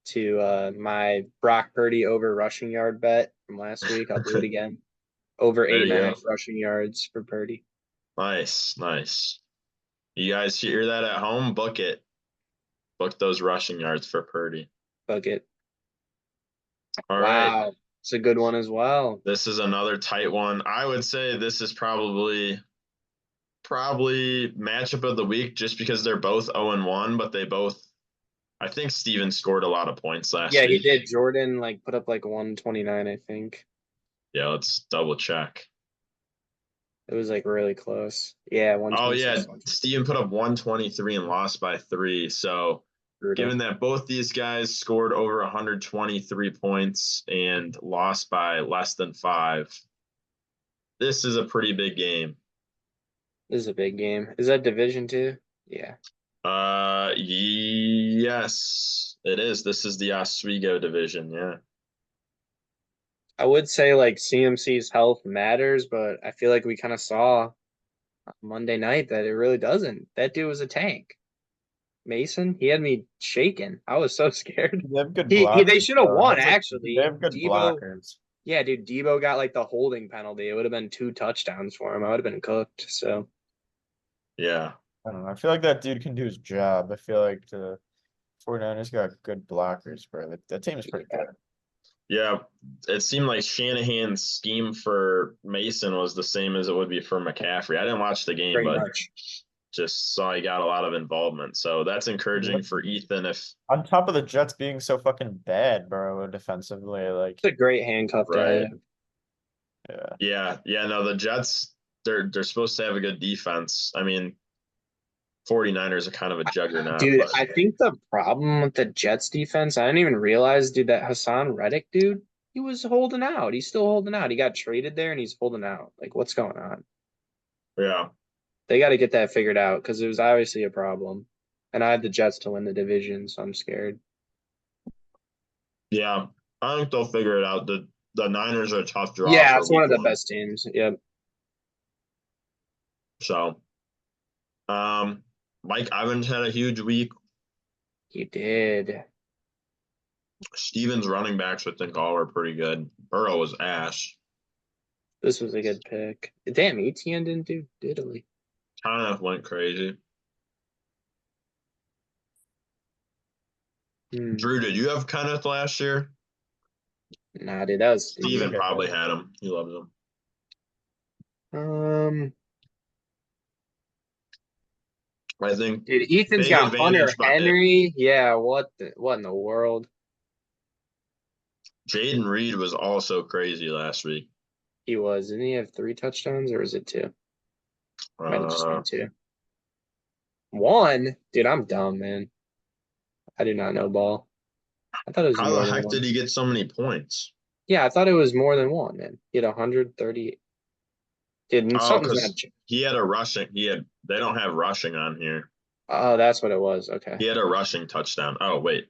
to my Brock Purdy over rushing yard bet from last week. I'll do it again. Over There eight and you a go. half rushing yards for Purdy. Nice, nice. You guys hear that at home? Book it. Book those rushing yards for Purdy. Bucket. All right. Wow. It's a good one as well. This is another tight one. I would say this is probably matchup of the week just because they're both 0-1, but they both I think Steven scored a lot of points last Yeah, he week. did. Jordan like put up like 129, I think. Yeah, let's double check. It was like really close. Yeah, Oh yeah, 126. Steven put up 123 and lost by 3. So Brutal. given that both these guys scored over 123 points and lost by less than 5, this is a pretty big game. This is a big game. Is that division two? Yeah. Yes, it is. This is the Oswego division. Yeah. I would say like CMC's health matters, but I feel like we kind of saw on Monday night that it really doesn't. That dude was a tank. Mason. He had me shaking. I was so scared. They have good They blockers. should have Though. won That's like they actually. have good Debo, blockers. yeah, dude, Debo got like the holding penalty. It would have been 2 touchdowns for him. I would have been cooked. So Yeah. I don't know. I feel like that dude can do his job. I feel like the 49ers got good blockers, bro. That team is pretty good. Yeah. It seemed like Shanahan's scheme for Mason was the same as it would be for McCaffrey. I didn't watch the game, pretty but much. just saw he got a lot of involvement. So that's encouraging for Ethan if On top of the Jets being so fucking bad, bro, defensively, like It's a great handcuff to right. have. yeah. Yeah, no, the Jets they're supposed to have a good defense. I mean, 49ers are kind of a juggernaut, Dude, but I think the problem with the Jets defense, I didn't even realize, dude, that Hassan Reddick dude, he was holding out. He's still holding out. He got traded there and he's holding out. Like, what's going on? yeah. They got to get that figured out because it was obviously a problem. And I had the Jets to win the division, so I'm scared. Yeah. I think they'll figure it out. The Niners are a tough draw Yeah, for it's one week of the one. best teams. Yep. So Mike Evans had a huge week. He did. Stevens running backs I think all were pretty good. Burrow was ass. This was a good pick. Damn, ETN didn't do diddly. Kind of went crazy. Drew, did you have Kenneth last year? Nah, dude, that was Steven stupid. probably had him. He loves him. I think Dude, Ethan's big got Hunter advantage by Henry. Yeah, what in the world? Jaden Reed was also crazy last week. He was. Didn't he have 3 touchdowns or was it 2? Might have just been 2. 1? Dude, I'm dumb, man. I do not know ball. I thought it was How the more than heck did 1. he get so many points? Yeah, I thought it was more than 1, man. He had 130. Dude, and Oh, something's not. because he had a rushing. They don't have rushing on here. Oh, that's what it was. Okay. He had a rushing touchdown. Oh, wait.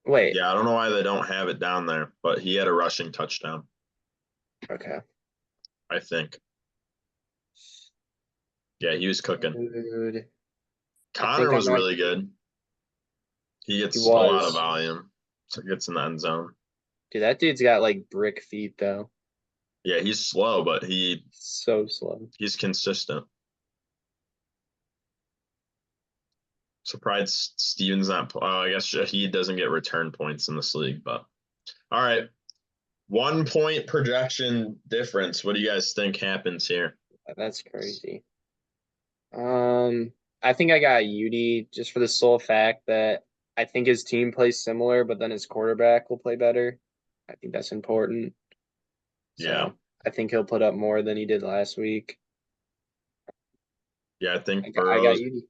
Wait. Yeah, I don't know why they don't have it down there, but he had a rushing touchdown, Okay. I think. Yeah, he was cooking. Dude, Connor was I might. really good. He He gets a lot of was. volume. So gets in the end zone. Dude, that dude's got like brick feet though. Yeah, he's slow, but So slow. he's consistent. Surprised Steven's not. Oh, I guess he doesn't get return points in this league, but all right. 1 point projection difference. What do you guys think happens here? That's crazy. I think I got UD just for the sole fact that I think his team plays similar, but then his quarterback will play better. I think that's important. Yeah. So I think he'll put up more than he did last week. Yeah, I think I got Burrow's UD.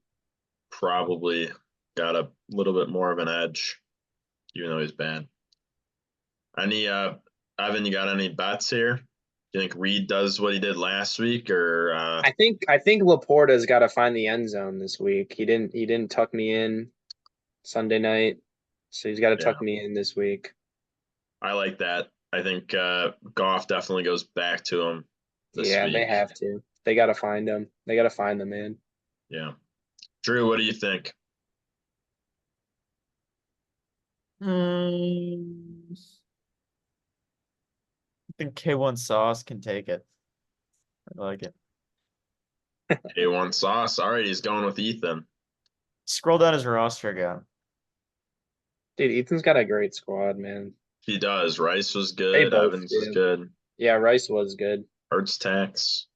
probably got a little bit more of an edge, even though he's bad. Any Evan, you got any bets here? Do you think Reed does what he did last week, or I think Laporta's got to find the end zone this week. He didn't tuck me in Sunday night, so he's got to yeah, tuck me in this week. I like that. I think Goff definitely goes back to him this Yeah, week. they have to. They got to find him. They got to find the man. Yeah. Drew, what do you think? I think K1 Sauce can take it. I like it. A1 Sauce. All right, he's going with Ethan. Scroll down his roster again. Dude, Ethan's got a great squad, man. He does. Rice was They good. both Evans was did. good. Yeah, Rice was good. Hurts tax.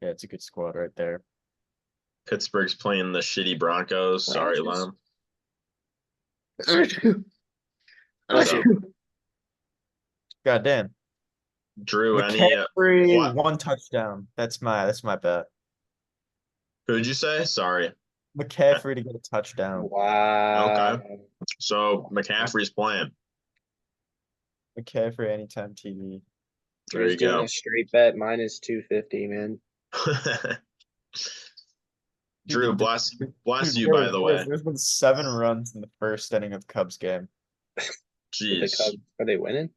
Yeah, it's a good squad right there. Pittsburgh's playing the shitty Broncos. Sorry, Lem. Bless So, you. God damn. Drew, any McCaffrey, what? 1 touchdown. That's my bet. Who'd you say? Sorry. McCaffrey to get a touchdown. Wow. Okay. So McCaffrey's playing. McCaffrey anytime TV. There Drew's you doing go. a straight bet minus 250, man. Drew, Dude, bless dude, you, by the way. There's been 7 runs in the first inning of the Cubs game. Did the Jeez. Cubs, are they winning?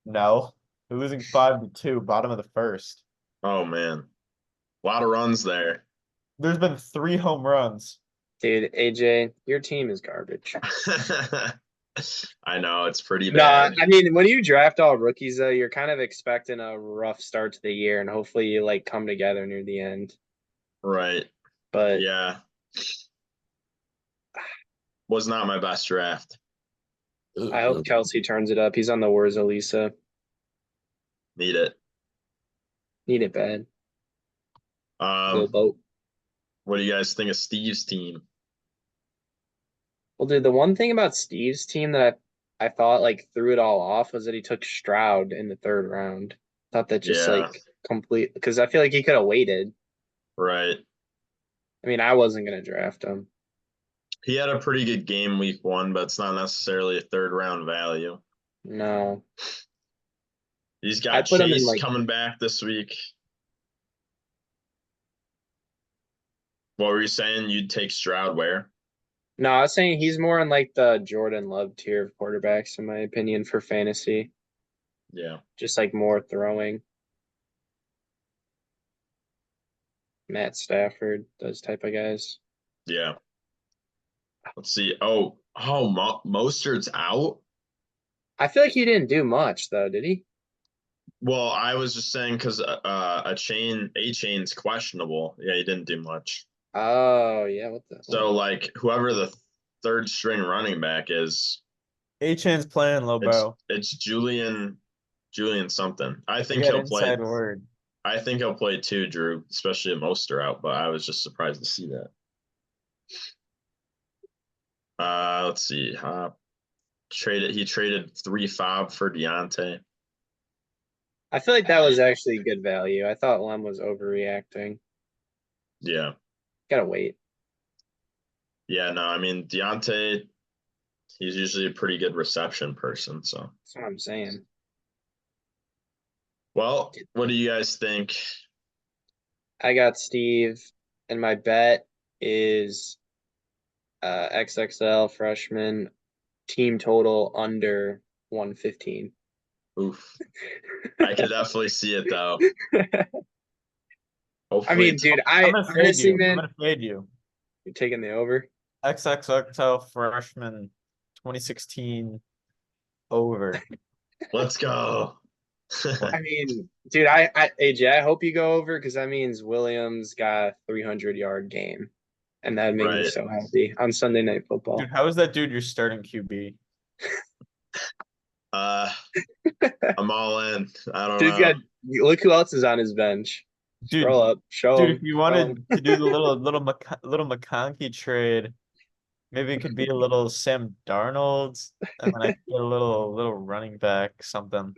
No. They're losing 5-2, bottom of the first. Oh man. A lot of runs there. There's been 3 home runs. Dude, AJ, your team is garbage. I know it's pretty No, bad. I mean when you draft all rookies though, you're kind of expecting a rough start to the year, and hopefully you like come together near the end. Right. But Yeah. Was not my best draft. I hope Kelsey turns it up. He's on the Wurza Lisa. Need it. Need it bad. Go boat. What do you guys think of Steve's team? Well, dude, the one thing about Steve's team that I thought like threw it all off was that he took Stroud in the third round. Thought that just Yeah. like complete because I feel like he could have waited. Right. I mean, I wasn't gonna draft him. He had a pretty good game week 1, but it's not necessarily a third round value. No, He's I got put him in Chase like coming back this week. What were you saying? You'd take Stroud where? no, I was saying he's more in like the Jordan Love tier of quarterbacks, in my opinion, for fantasy. Yeah. Just like more throwing. Matt Stafford, those type of guys. Yeah. Let's see. Oh, Mostert's out. I feel like he didn't do much though, did he? Well, I was just saying because a chain's questionable. Yeah, he didn't do much. Oh yeah, what the? So like whoever the third string running back is, Achan's playing Lobo. it's Julian something. I I think got he'll play. inside word. I think he'll play too, Drew, especially if Moster out. But I was just surprised to see that. Let's see. He traded 3 fob for Deontay. I feel like that was actually good value. I thought Lem was overreacting. Yeah. Gotta wait. Yeah, no, I mean Deontay, he's usually a pretty good reception person. So, That's what I'm saying. well, what do you guys think? I got Steve, and my bet is XXL freshman team total under 115. Oof, I could definitely see it though. I Hopefully, mean, dude, I'm I gonna fade honestly, you. I'm man, gonna fade you. you're taking the over. XXXL freshman 2016 over. let's go. I mean, dude, AJ, I hope you go over because that means Williams got a 300-yard game, and that'd make me Right. so happy on Sunday Night Football. Dude, how is that dude your starting QB? I'm all in. I don't Dude's know. got look who else is on his bench. Dude, Scroll up, show Dude, him. if you wanted to do the little McConkey trade, maybe it could be a little Sam Darnold, and then I could get a little running back, something.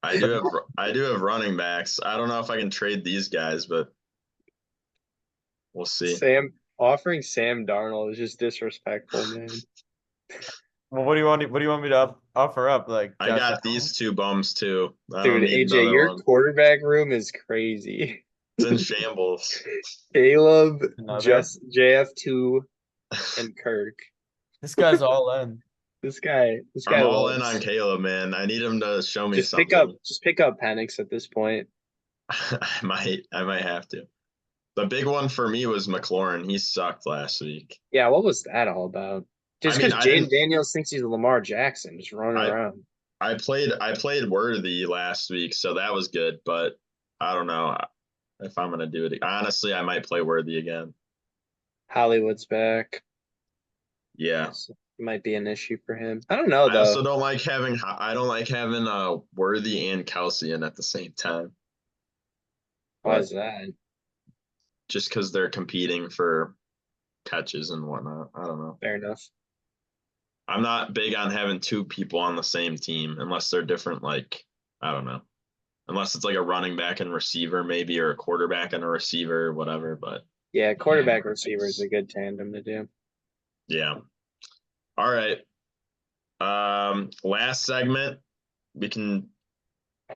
I do have running backs. I don't know if I can trade these guys, but we'll see. Offering Sam Darnold is just disrespectful, man. Well, what do you want me to offer up? Like I Josh got Allen? these 2 bums too. I Dude, don't need AJ, another your one. quarterback room is crazy. It's in shambles. Caleb, Another? JF2, and Kirk. This guy's all in. This guy I'm all in loves. on Caleb, man. I need him to show me Just something. pick up Penix at this point. I might have to. The big one for me was McLaurin. He sucked last week. Yeah, what was that all about? Just I mean, because Jaden Daniels thinks he's Lamar Jackson, just running around. I played Worthy last week, so that was good, but I don't know if I'm gonna do it. Honestly, I might play Worthy again. Hollywood's back. Yeah. So it might be an issue for him. I don't know I though. also don't like having Worthy and Kelsey in at the same time. Why is that? Just because they're competing for catches and whatnot. I don't know. Fair enough. I'm not big on having 2 people on the same team unless they're different, like, I don't know. Unless it's like a running back and receiver, maybe, or a quarterback and a receiver, whatever. But yeah, quarterback receiver is a good tandem to do. Yeah. All right. Last segment,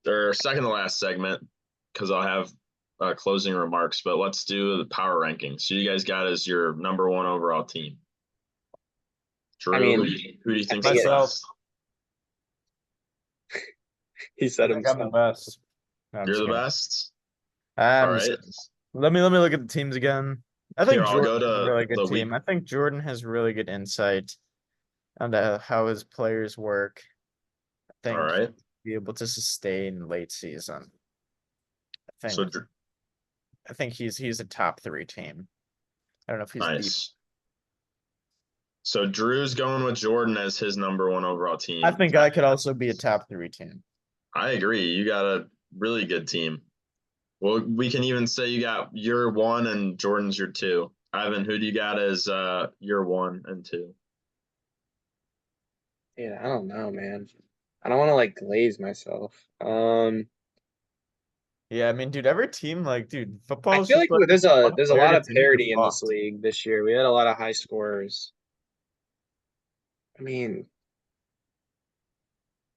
or second to last segment, because I'll have closing remarks, but let's do the power rankings. So you guys got as your number 1 overall team. Drew, who do you think's the best? He said I think I'm the himself. best. No, You're the best? I'm All just right. Let me look at the teams again. I Here, think I'll go Jordan's a to really the good week. team. I think Jordan has really good insight onto how his players work. I All think right. be able to sustain late season. I So think I think he's a top three team. I don't know if he's the. nice. So Drew's going with Jordan as his number one overall I team. think I could also be a top three team. I agree. You got a really good team. Well, we can even say you got your one and Jordan's your two. Ivan, who do you got as your one and two? Yeah, I don't know, man. I don't want to like glaze myself. Yeah, I mean, dude, every team dude, I football is feel just like like one there's a player lot gets of injured, parity in this fucked. league this year. We had a lot of high scorers. I mean,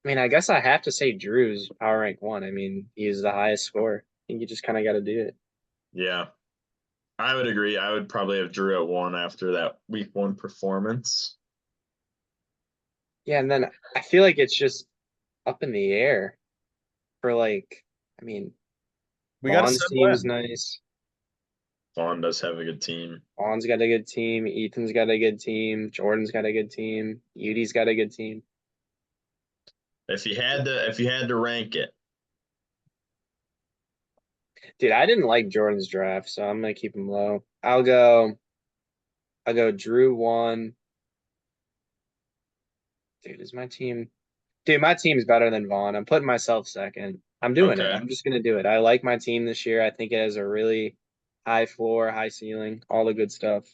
I guess I have to say Drew's power rank one. I mean, he's the highest score. I think you just kind of got to do it. Yeah, I would agree. I would probably have Drew at one after that week one performance. Yeah, and then I feel like it's just up in the air for like, I mean, We got a Vaughn's sub team's win. nice. Vaughn does have a good team. Vaughn's got a good team. Ethan's got a good team. Jordan's got a good team. Udi's got a good team. If you had to rank it, Dude, I didn't like Jordan's draft, so I'm gonna keep him low. I'll go Drew one. Dude, is my team Dude, my team's better than Vaughn. I'm putting myself second. I'm doing it. okay. I'm just gonna do it. I like my team this year. I think it has a really high floor, high ceiling, all the good stuff.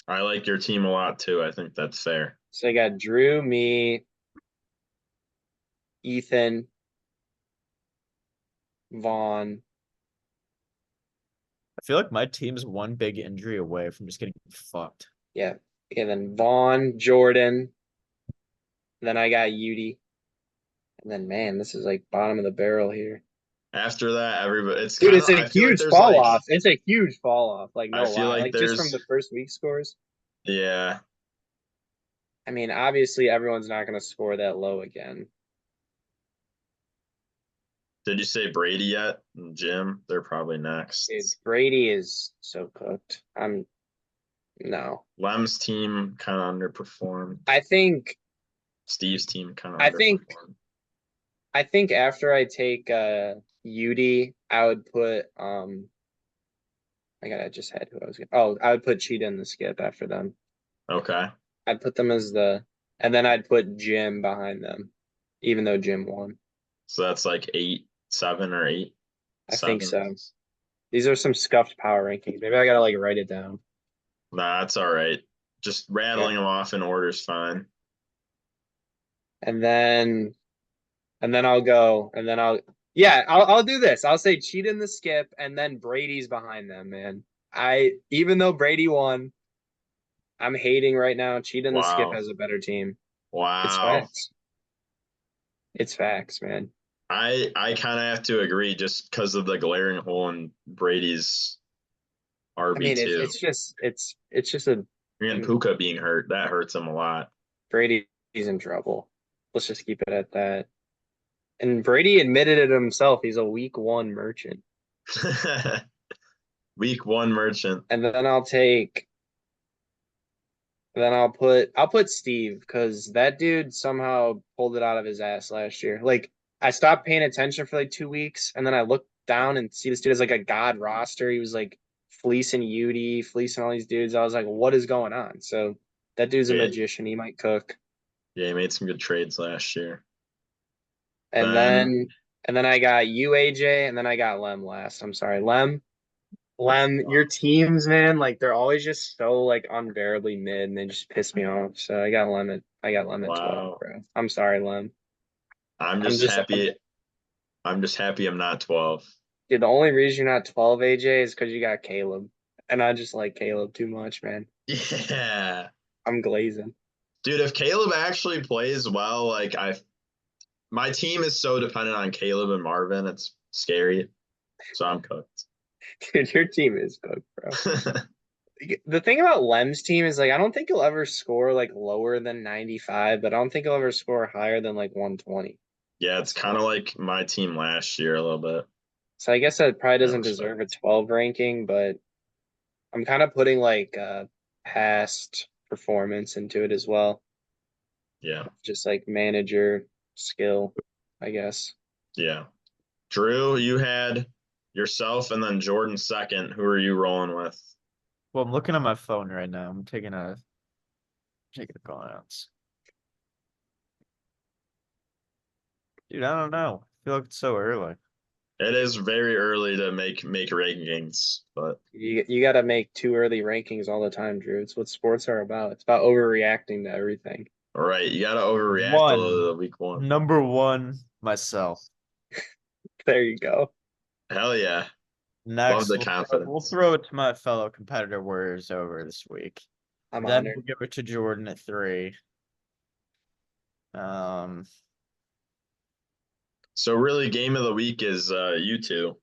I like your team a lot too. I think that's fair. So I got Drew, me, Ethan, Vaughn. I feel like my team's one big injury away from just getting fucked. Yeah. And then Vaughn, Jordan. Then I got Udi. And then man, this is like bottom of the barrel here. After that, everybody it's Dude, kind it's of a I feel like huge there's fall like off. It's a huge fall off. Like I no feel lie. like Like just from there's the first week scores. yeah. I mean, obviously everyone's not gonna score that low again. Did you say Brady yet? And Jim, they're probably Dude, next. Brady is so cooked. No. Lem's team kind of underperformed. I think Steve's team kind of I think underperformed. I think after I take Udi, I would put I just had who I was gonna I would put Cheetah in the skip after them. Okay. I'd put them as and then I'd put Jim behind them, even though Jim won. So that's like 8, 7 or 8, I think 7. so. These are some scuffed power rankings. Maybe I gotta like write it down. Nah, that's all right. Just Yeah. rattling them off in order is fine. And then I'll go and then I'll do this. I'll say Cheetah in the skip and then Brady's behind them, man. Even though Brady won, I'm hating right now. Cheetah in the skip Wow. has a better team. It's Wow. facts. It's facts, man. I kind of have to agree just because of the glaring hole in Brady's I mean, RB2. it's just a I And mean, Puka being hurt, that hurts him a lot. Brady's in trouble. Let's just keep it at that. And Brady admitted it himself. He's a week one merchant. Week one merchant. And then I'll put Steve because that dude somehow pulled it out of his ass last year. Like I stopped paying attention for like 2 weeks, and then I looked down and see this dude has like a god roster. He was like fleecing Udi, fleecing all these dudes. I was like, what is going on? So that dude's a Yeah, magician. He might cook. yeah, he made some good trades last year. And Then then I got you, AJ, and then I got Lem last. I'm sorry, Lem. Lem, your teams, man, like they're always just so like unbearably mid, and they just piss me off. So I got Lem at 12, wow. bro. I'm sorry, Lem. I'm I'm just just happy. I'm just happy I'm not 12. dude. The only reason you're not 12, AJ, is because you got Caleb, and I just like Caleb too much, man. Yeah. I'm glazing. Dude, if Caleb actually plays well, my team is so dependent on Caleb and Marvin, it's scary. So I'm cooked. Dude, your team is cooked, bro. The thing about Lem's team is like I don't think he'll ever score like lower than 95, but I don't think he'll ever score higher than like 120. Yeah, it's kind of like my team last year a little bit. So I guess that probably that doesn't respect. deserve a 12 ranking, but I'm kind of putting like past performance into it as well. Yeah, Just like manager skill, I guess. yeah. Drew, you had yourself and then Jordan second. Who are you rolling with? Well, I'm looking at my phone right now. I'm taking a glance. Dude, I don't know. I feel like it's so early. It is very early to make rankings, but You got to make too early rankings all the time, Drew. It's what sports are about. It's about overreacting to everything. all right, you gotta overreact a little One, to week one. number one, myself. There you go. Hell yeah. Love Next, the we'll confidence. throw it to my fellow competitor Warriors over this week. I'm Then honored. we'll give it to Jordan at 3. Um, So really game of the week is you two.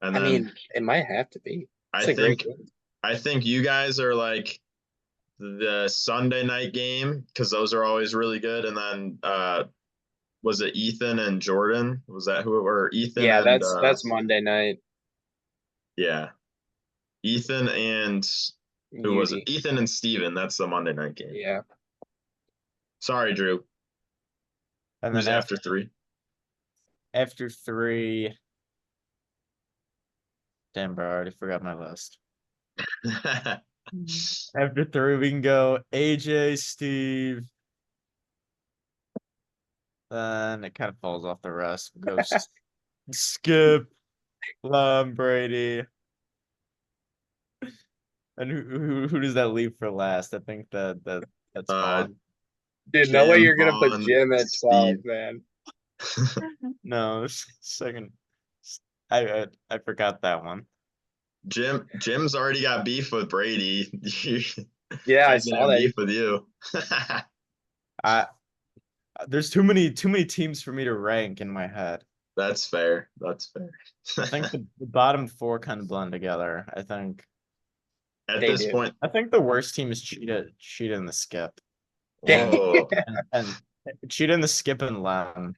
And I then mean, it might have to be. I It's a great think game. I think you guys are like the Sunday night game because those are always really good. And then was it Ethan and Jordan? Was that who it were? Ethan Yeah, and that's Monday night. yeah. Ethan and who was it? Uni. Ethan and Steven. That's the Monday night game. Yeah. Sorry, Drew. and Who's then after three? after 3, damn, bro, I already forgot my list. After 3, we can go AJ, Steve. Then it kind of falls off the rest. Goes Skip, Brady. And who does that leave for last? I think that's uh Vaughn. Dude, no way Jim, you're gonna put Vaughn, Jim at 12, Steve. man. No, second. I forgot that one. Jim's already got beef with Brady. Yeah, I He's gonna saw have that. beef with you. I there's too many teams for me to rank in my head. That's fair. That's fair. I think the bottom 4 kind of blend together. At They this do. point, I think the worst team is Cheetah and the Skip. whoa. And Cheetah and the Skip and Lem.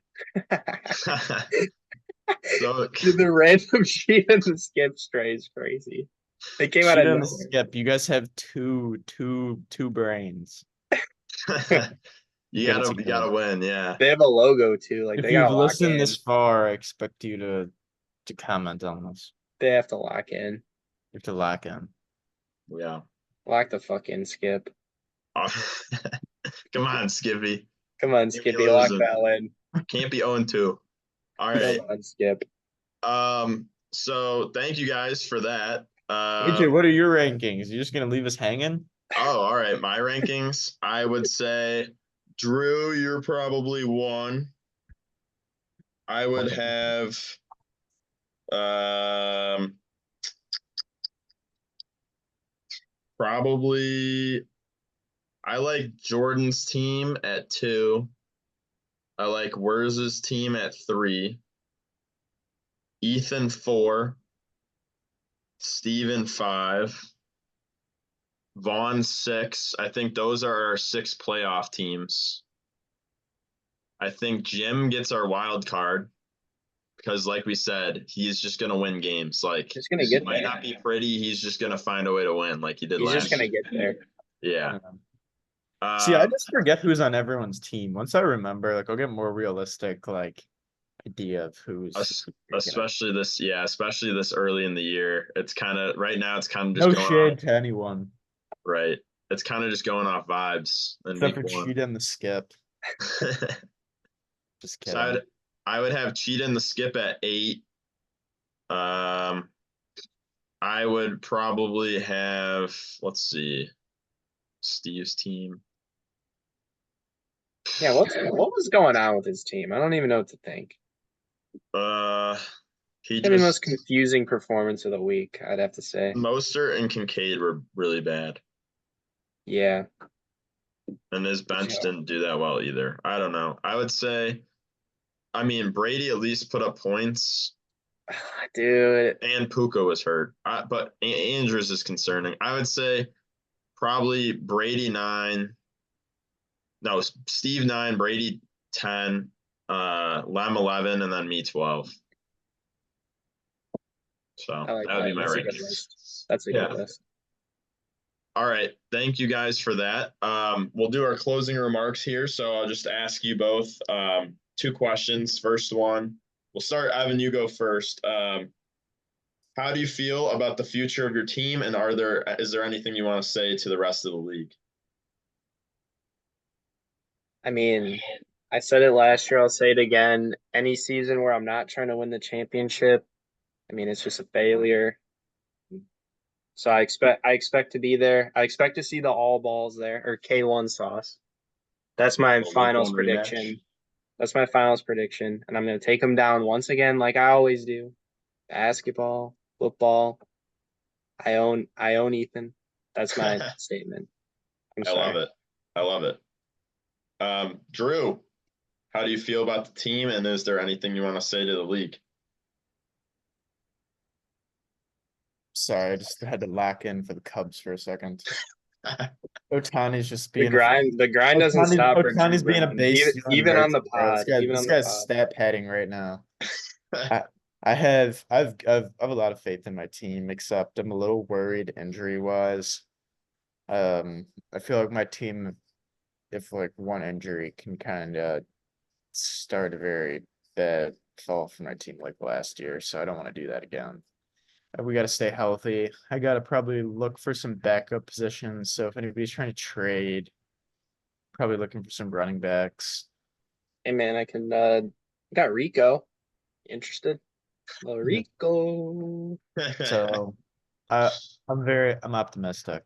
So Dude, the random sheet and the skip stray is crazy. They came out of Cheetah and the nowhere. Skip. You guys have two brains. you Get it gotta together. win, yeah. They have a logo too. Like If they you've gotta lock listened in. this far, I expect you to comment on this. They have to lock in. You have to lock in. Yeah. Lock the fuck in, Skip. Come on, Skippy. Come on, Can't be Skippy, lock losing. that in. Can't be 0-2. All Come right. on, Skip. So thank you guys for that. AJ, what are your rankings? You just gonna leave us hanging? All right. My rankings, I would say Drew, you're probably 1. I would have um probably I like Jordan's team at 2. I like Wurz's team at 3. Ethan 4. Steven 5. Vaughn 6. I think those are our 6 playoff teams. I think Jim gets our wild card because, like we said, he's just gonna win games. Like Just gonna it get might there. not be pretty. He's just gonna find a way to win, like he did He's just last gonna year. get there. Yeah. See, I Um, just forget who's on everyone's team. Once I remember, like I'll get more realistic idea of who's especially this, yeah, especially this early in the year. It's kind of right now. It's kind of just no going off, shade to anyone right. It's kind of just going off vibes in except week for 1. Cheetah and the Skip. Just So kidding. I would have Cheetah and the Skip at 8. Um, I would probably have, let's see, Steve's team. Yeah, what was going on with his team? I don't even know what to think. He Maybe the most just confusing performance of the week, I'd have to say. Mostert and Kincaid were really bad, Yeah. and his bench Yeah. didn't do that well either. I don't know. I would say, I mean, Brady at least put up points, Dude. and Puka was hurt. But Andrews is concerning. I would say probably Brady 9. No, Steve 9, Brady 10, Lem 11, and then me 12. So I like that would that. be my That's a good rankings. list. That's a Yeah. good list. All right. Thank you guys for that. We'll do our closing remarks here. So I'll just ask you both two questions. First one, we'll start. Evan, you go first. How do you feel about the future of your team, and is there anything you want to say to the rest of the league? I mean, I said it last year. I'll say it again. Any season where I'm not trying to win the championship, I mean, it's just a failure. So I expect to be there. I expect to see the all balls there or K1 sauce. That's my A week finals one rematch. prediction. That's my finals prediction, and I'm gonna take them down once again, like I always do. Basketball, football. I own Ethan. That's my statement. I'm I love sorry. it. I love it. Drew, how do you feel about the team, and is there anything you want to say to the league? Sorry, I just had to lock in for the Cubs for a second. Otani's just The being grind, the grind doesn't stop for Drew Otani's being a Brown. base Even stealing even on the merchant, bro. pod, even This on the guy's pod. stat padding right now. I've a lot of faith in my team, except I'm a little worried injury wise. I feel like my team, if like one injury can kind of start a very bad fall for my team like last year, so I don't want to do that again. We got to stay healthy. I got to probably look for some backup positions. So if anybody's trying to trade, probably looking for some running backs. Hey man, I can got Rico. Interested? Little Rico. So I'm optimistic.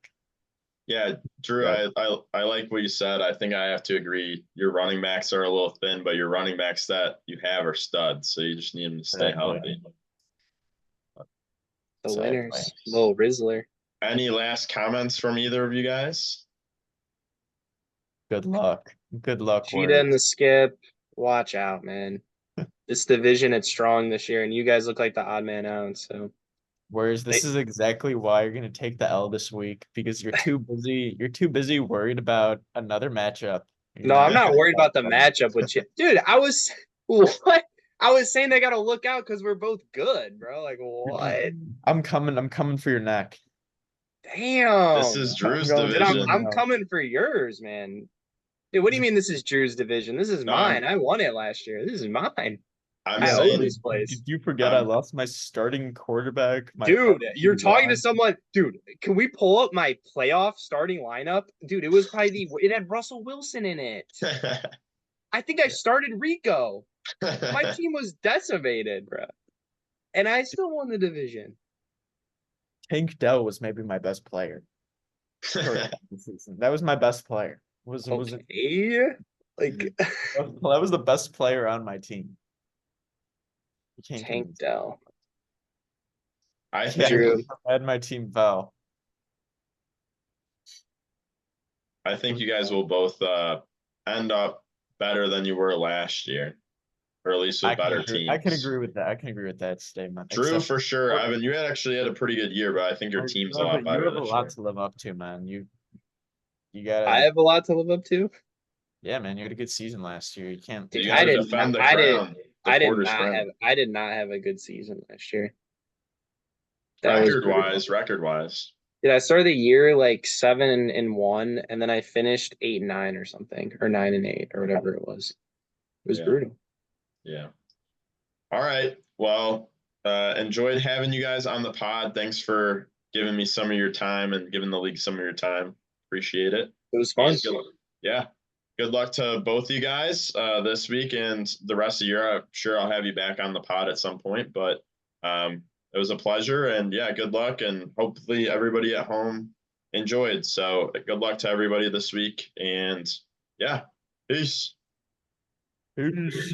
Yeah, Drew, Yeah, I like what you said. I think I have to agree. Your running backs are a little thin, but your running backs that you have are studs. So you just need them to stay exactly. healthy. The Exactly. winners. Little Rizzler. Any last comments from either of you guys? Good luck. Good luck, Cheetah and Warriors. the skip. Watch out, man. This division, it's strong this year, and you guys look like the odd man out. So Warriors, they, this is exactly why you're gonna take the L this week because you're too busy. You're too busy worried about another matchup. You're no, not I'm not worried worried about about the winning. matchup with Chip. Dude, I was what? I was saying they gotta look out because we're both good, bro. Like what? I'm coming for your neck. This Damn. is I'm Drew's going Dude, for I'm you division. I'm now. coming for yours, man. Dude, what do you mean this is Drew's division? This is No, mine. I won it last year. This is mine. I'm I Yeah, own but saying this place. did you forget I um lost my starting quarterback, my Dude, you're talking to RB1? someone. Dude, can we pull up my playoff starting lineup? Dude, it was probably it had Russell Wilson in it. I think I started Rico. My team was decimated, bro. And I still won the division. Tank Dell was maybe my best player for the season. That was my best player. Was it Okay. Like that was the best player on my team. You can't Tank convince me. Dell. I Yeah, think Drew. I had my team fell. I think you guys will both end up better than you were last year, or at least with better I can teams. agree with that. I can agree with that statement. Drew, Except for sure. for Evan, you actually had a pretty good year, but I think your team's a lot you better have a this lot year. to live up to, man. You I gotta have a lot to live up to. yeah, man, you had a good season last year. You can't Dude, You got I to did not defend the I did crown, the I did Porter's not have crown. I did not have a good season last year. That was Record brutal. wise, record wise. Dude, I started the year like 7-1, and then I finished 8-9 or something, or 9-8 or whatever it was. It was Yeah, brutal. yeah. All right. Well, enjoyed having you guys on the pod. Thanks for giving me some of your time and giving the league some of your time. Appreciate it. It was fun. And yeah, good luck to both of you guys this week and the rest of the year. I'm sure I'll have you back on the pod at some point, but it was a pleasure. And yeah, good luck. And hopefully everybody at home enjoyed. So good luck to everybody this week. And yeah, peace. Peace.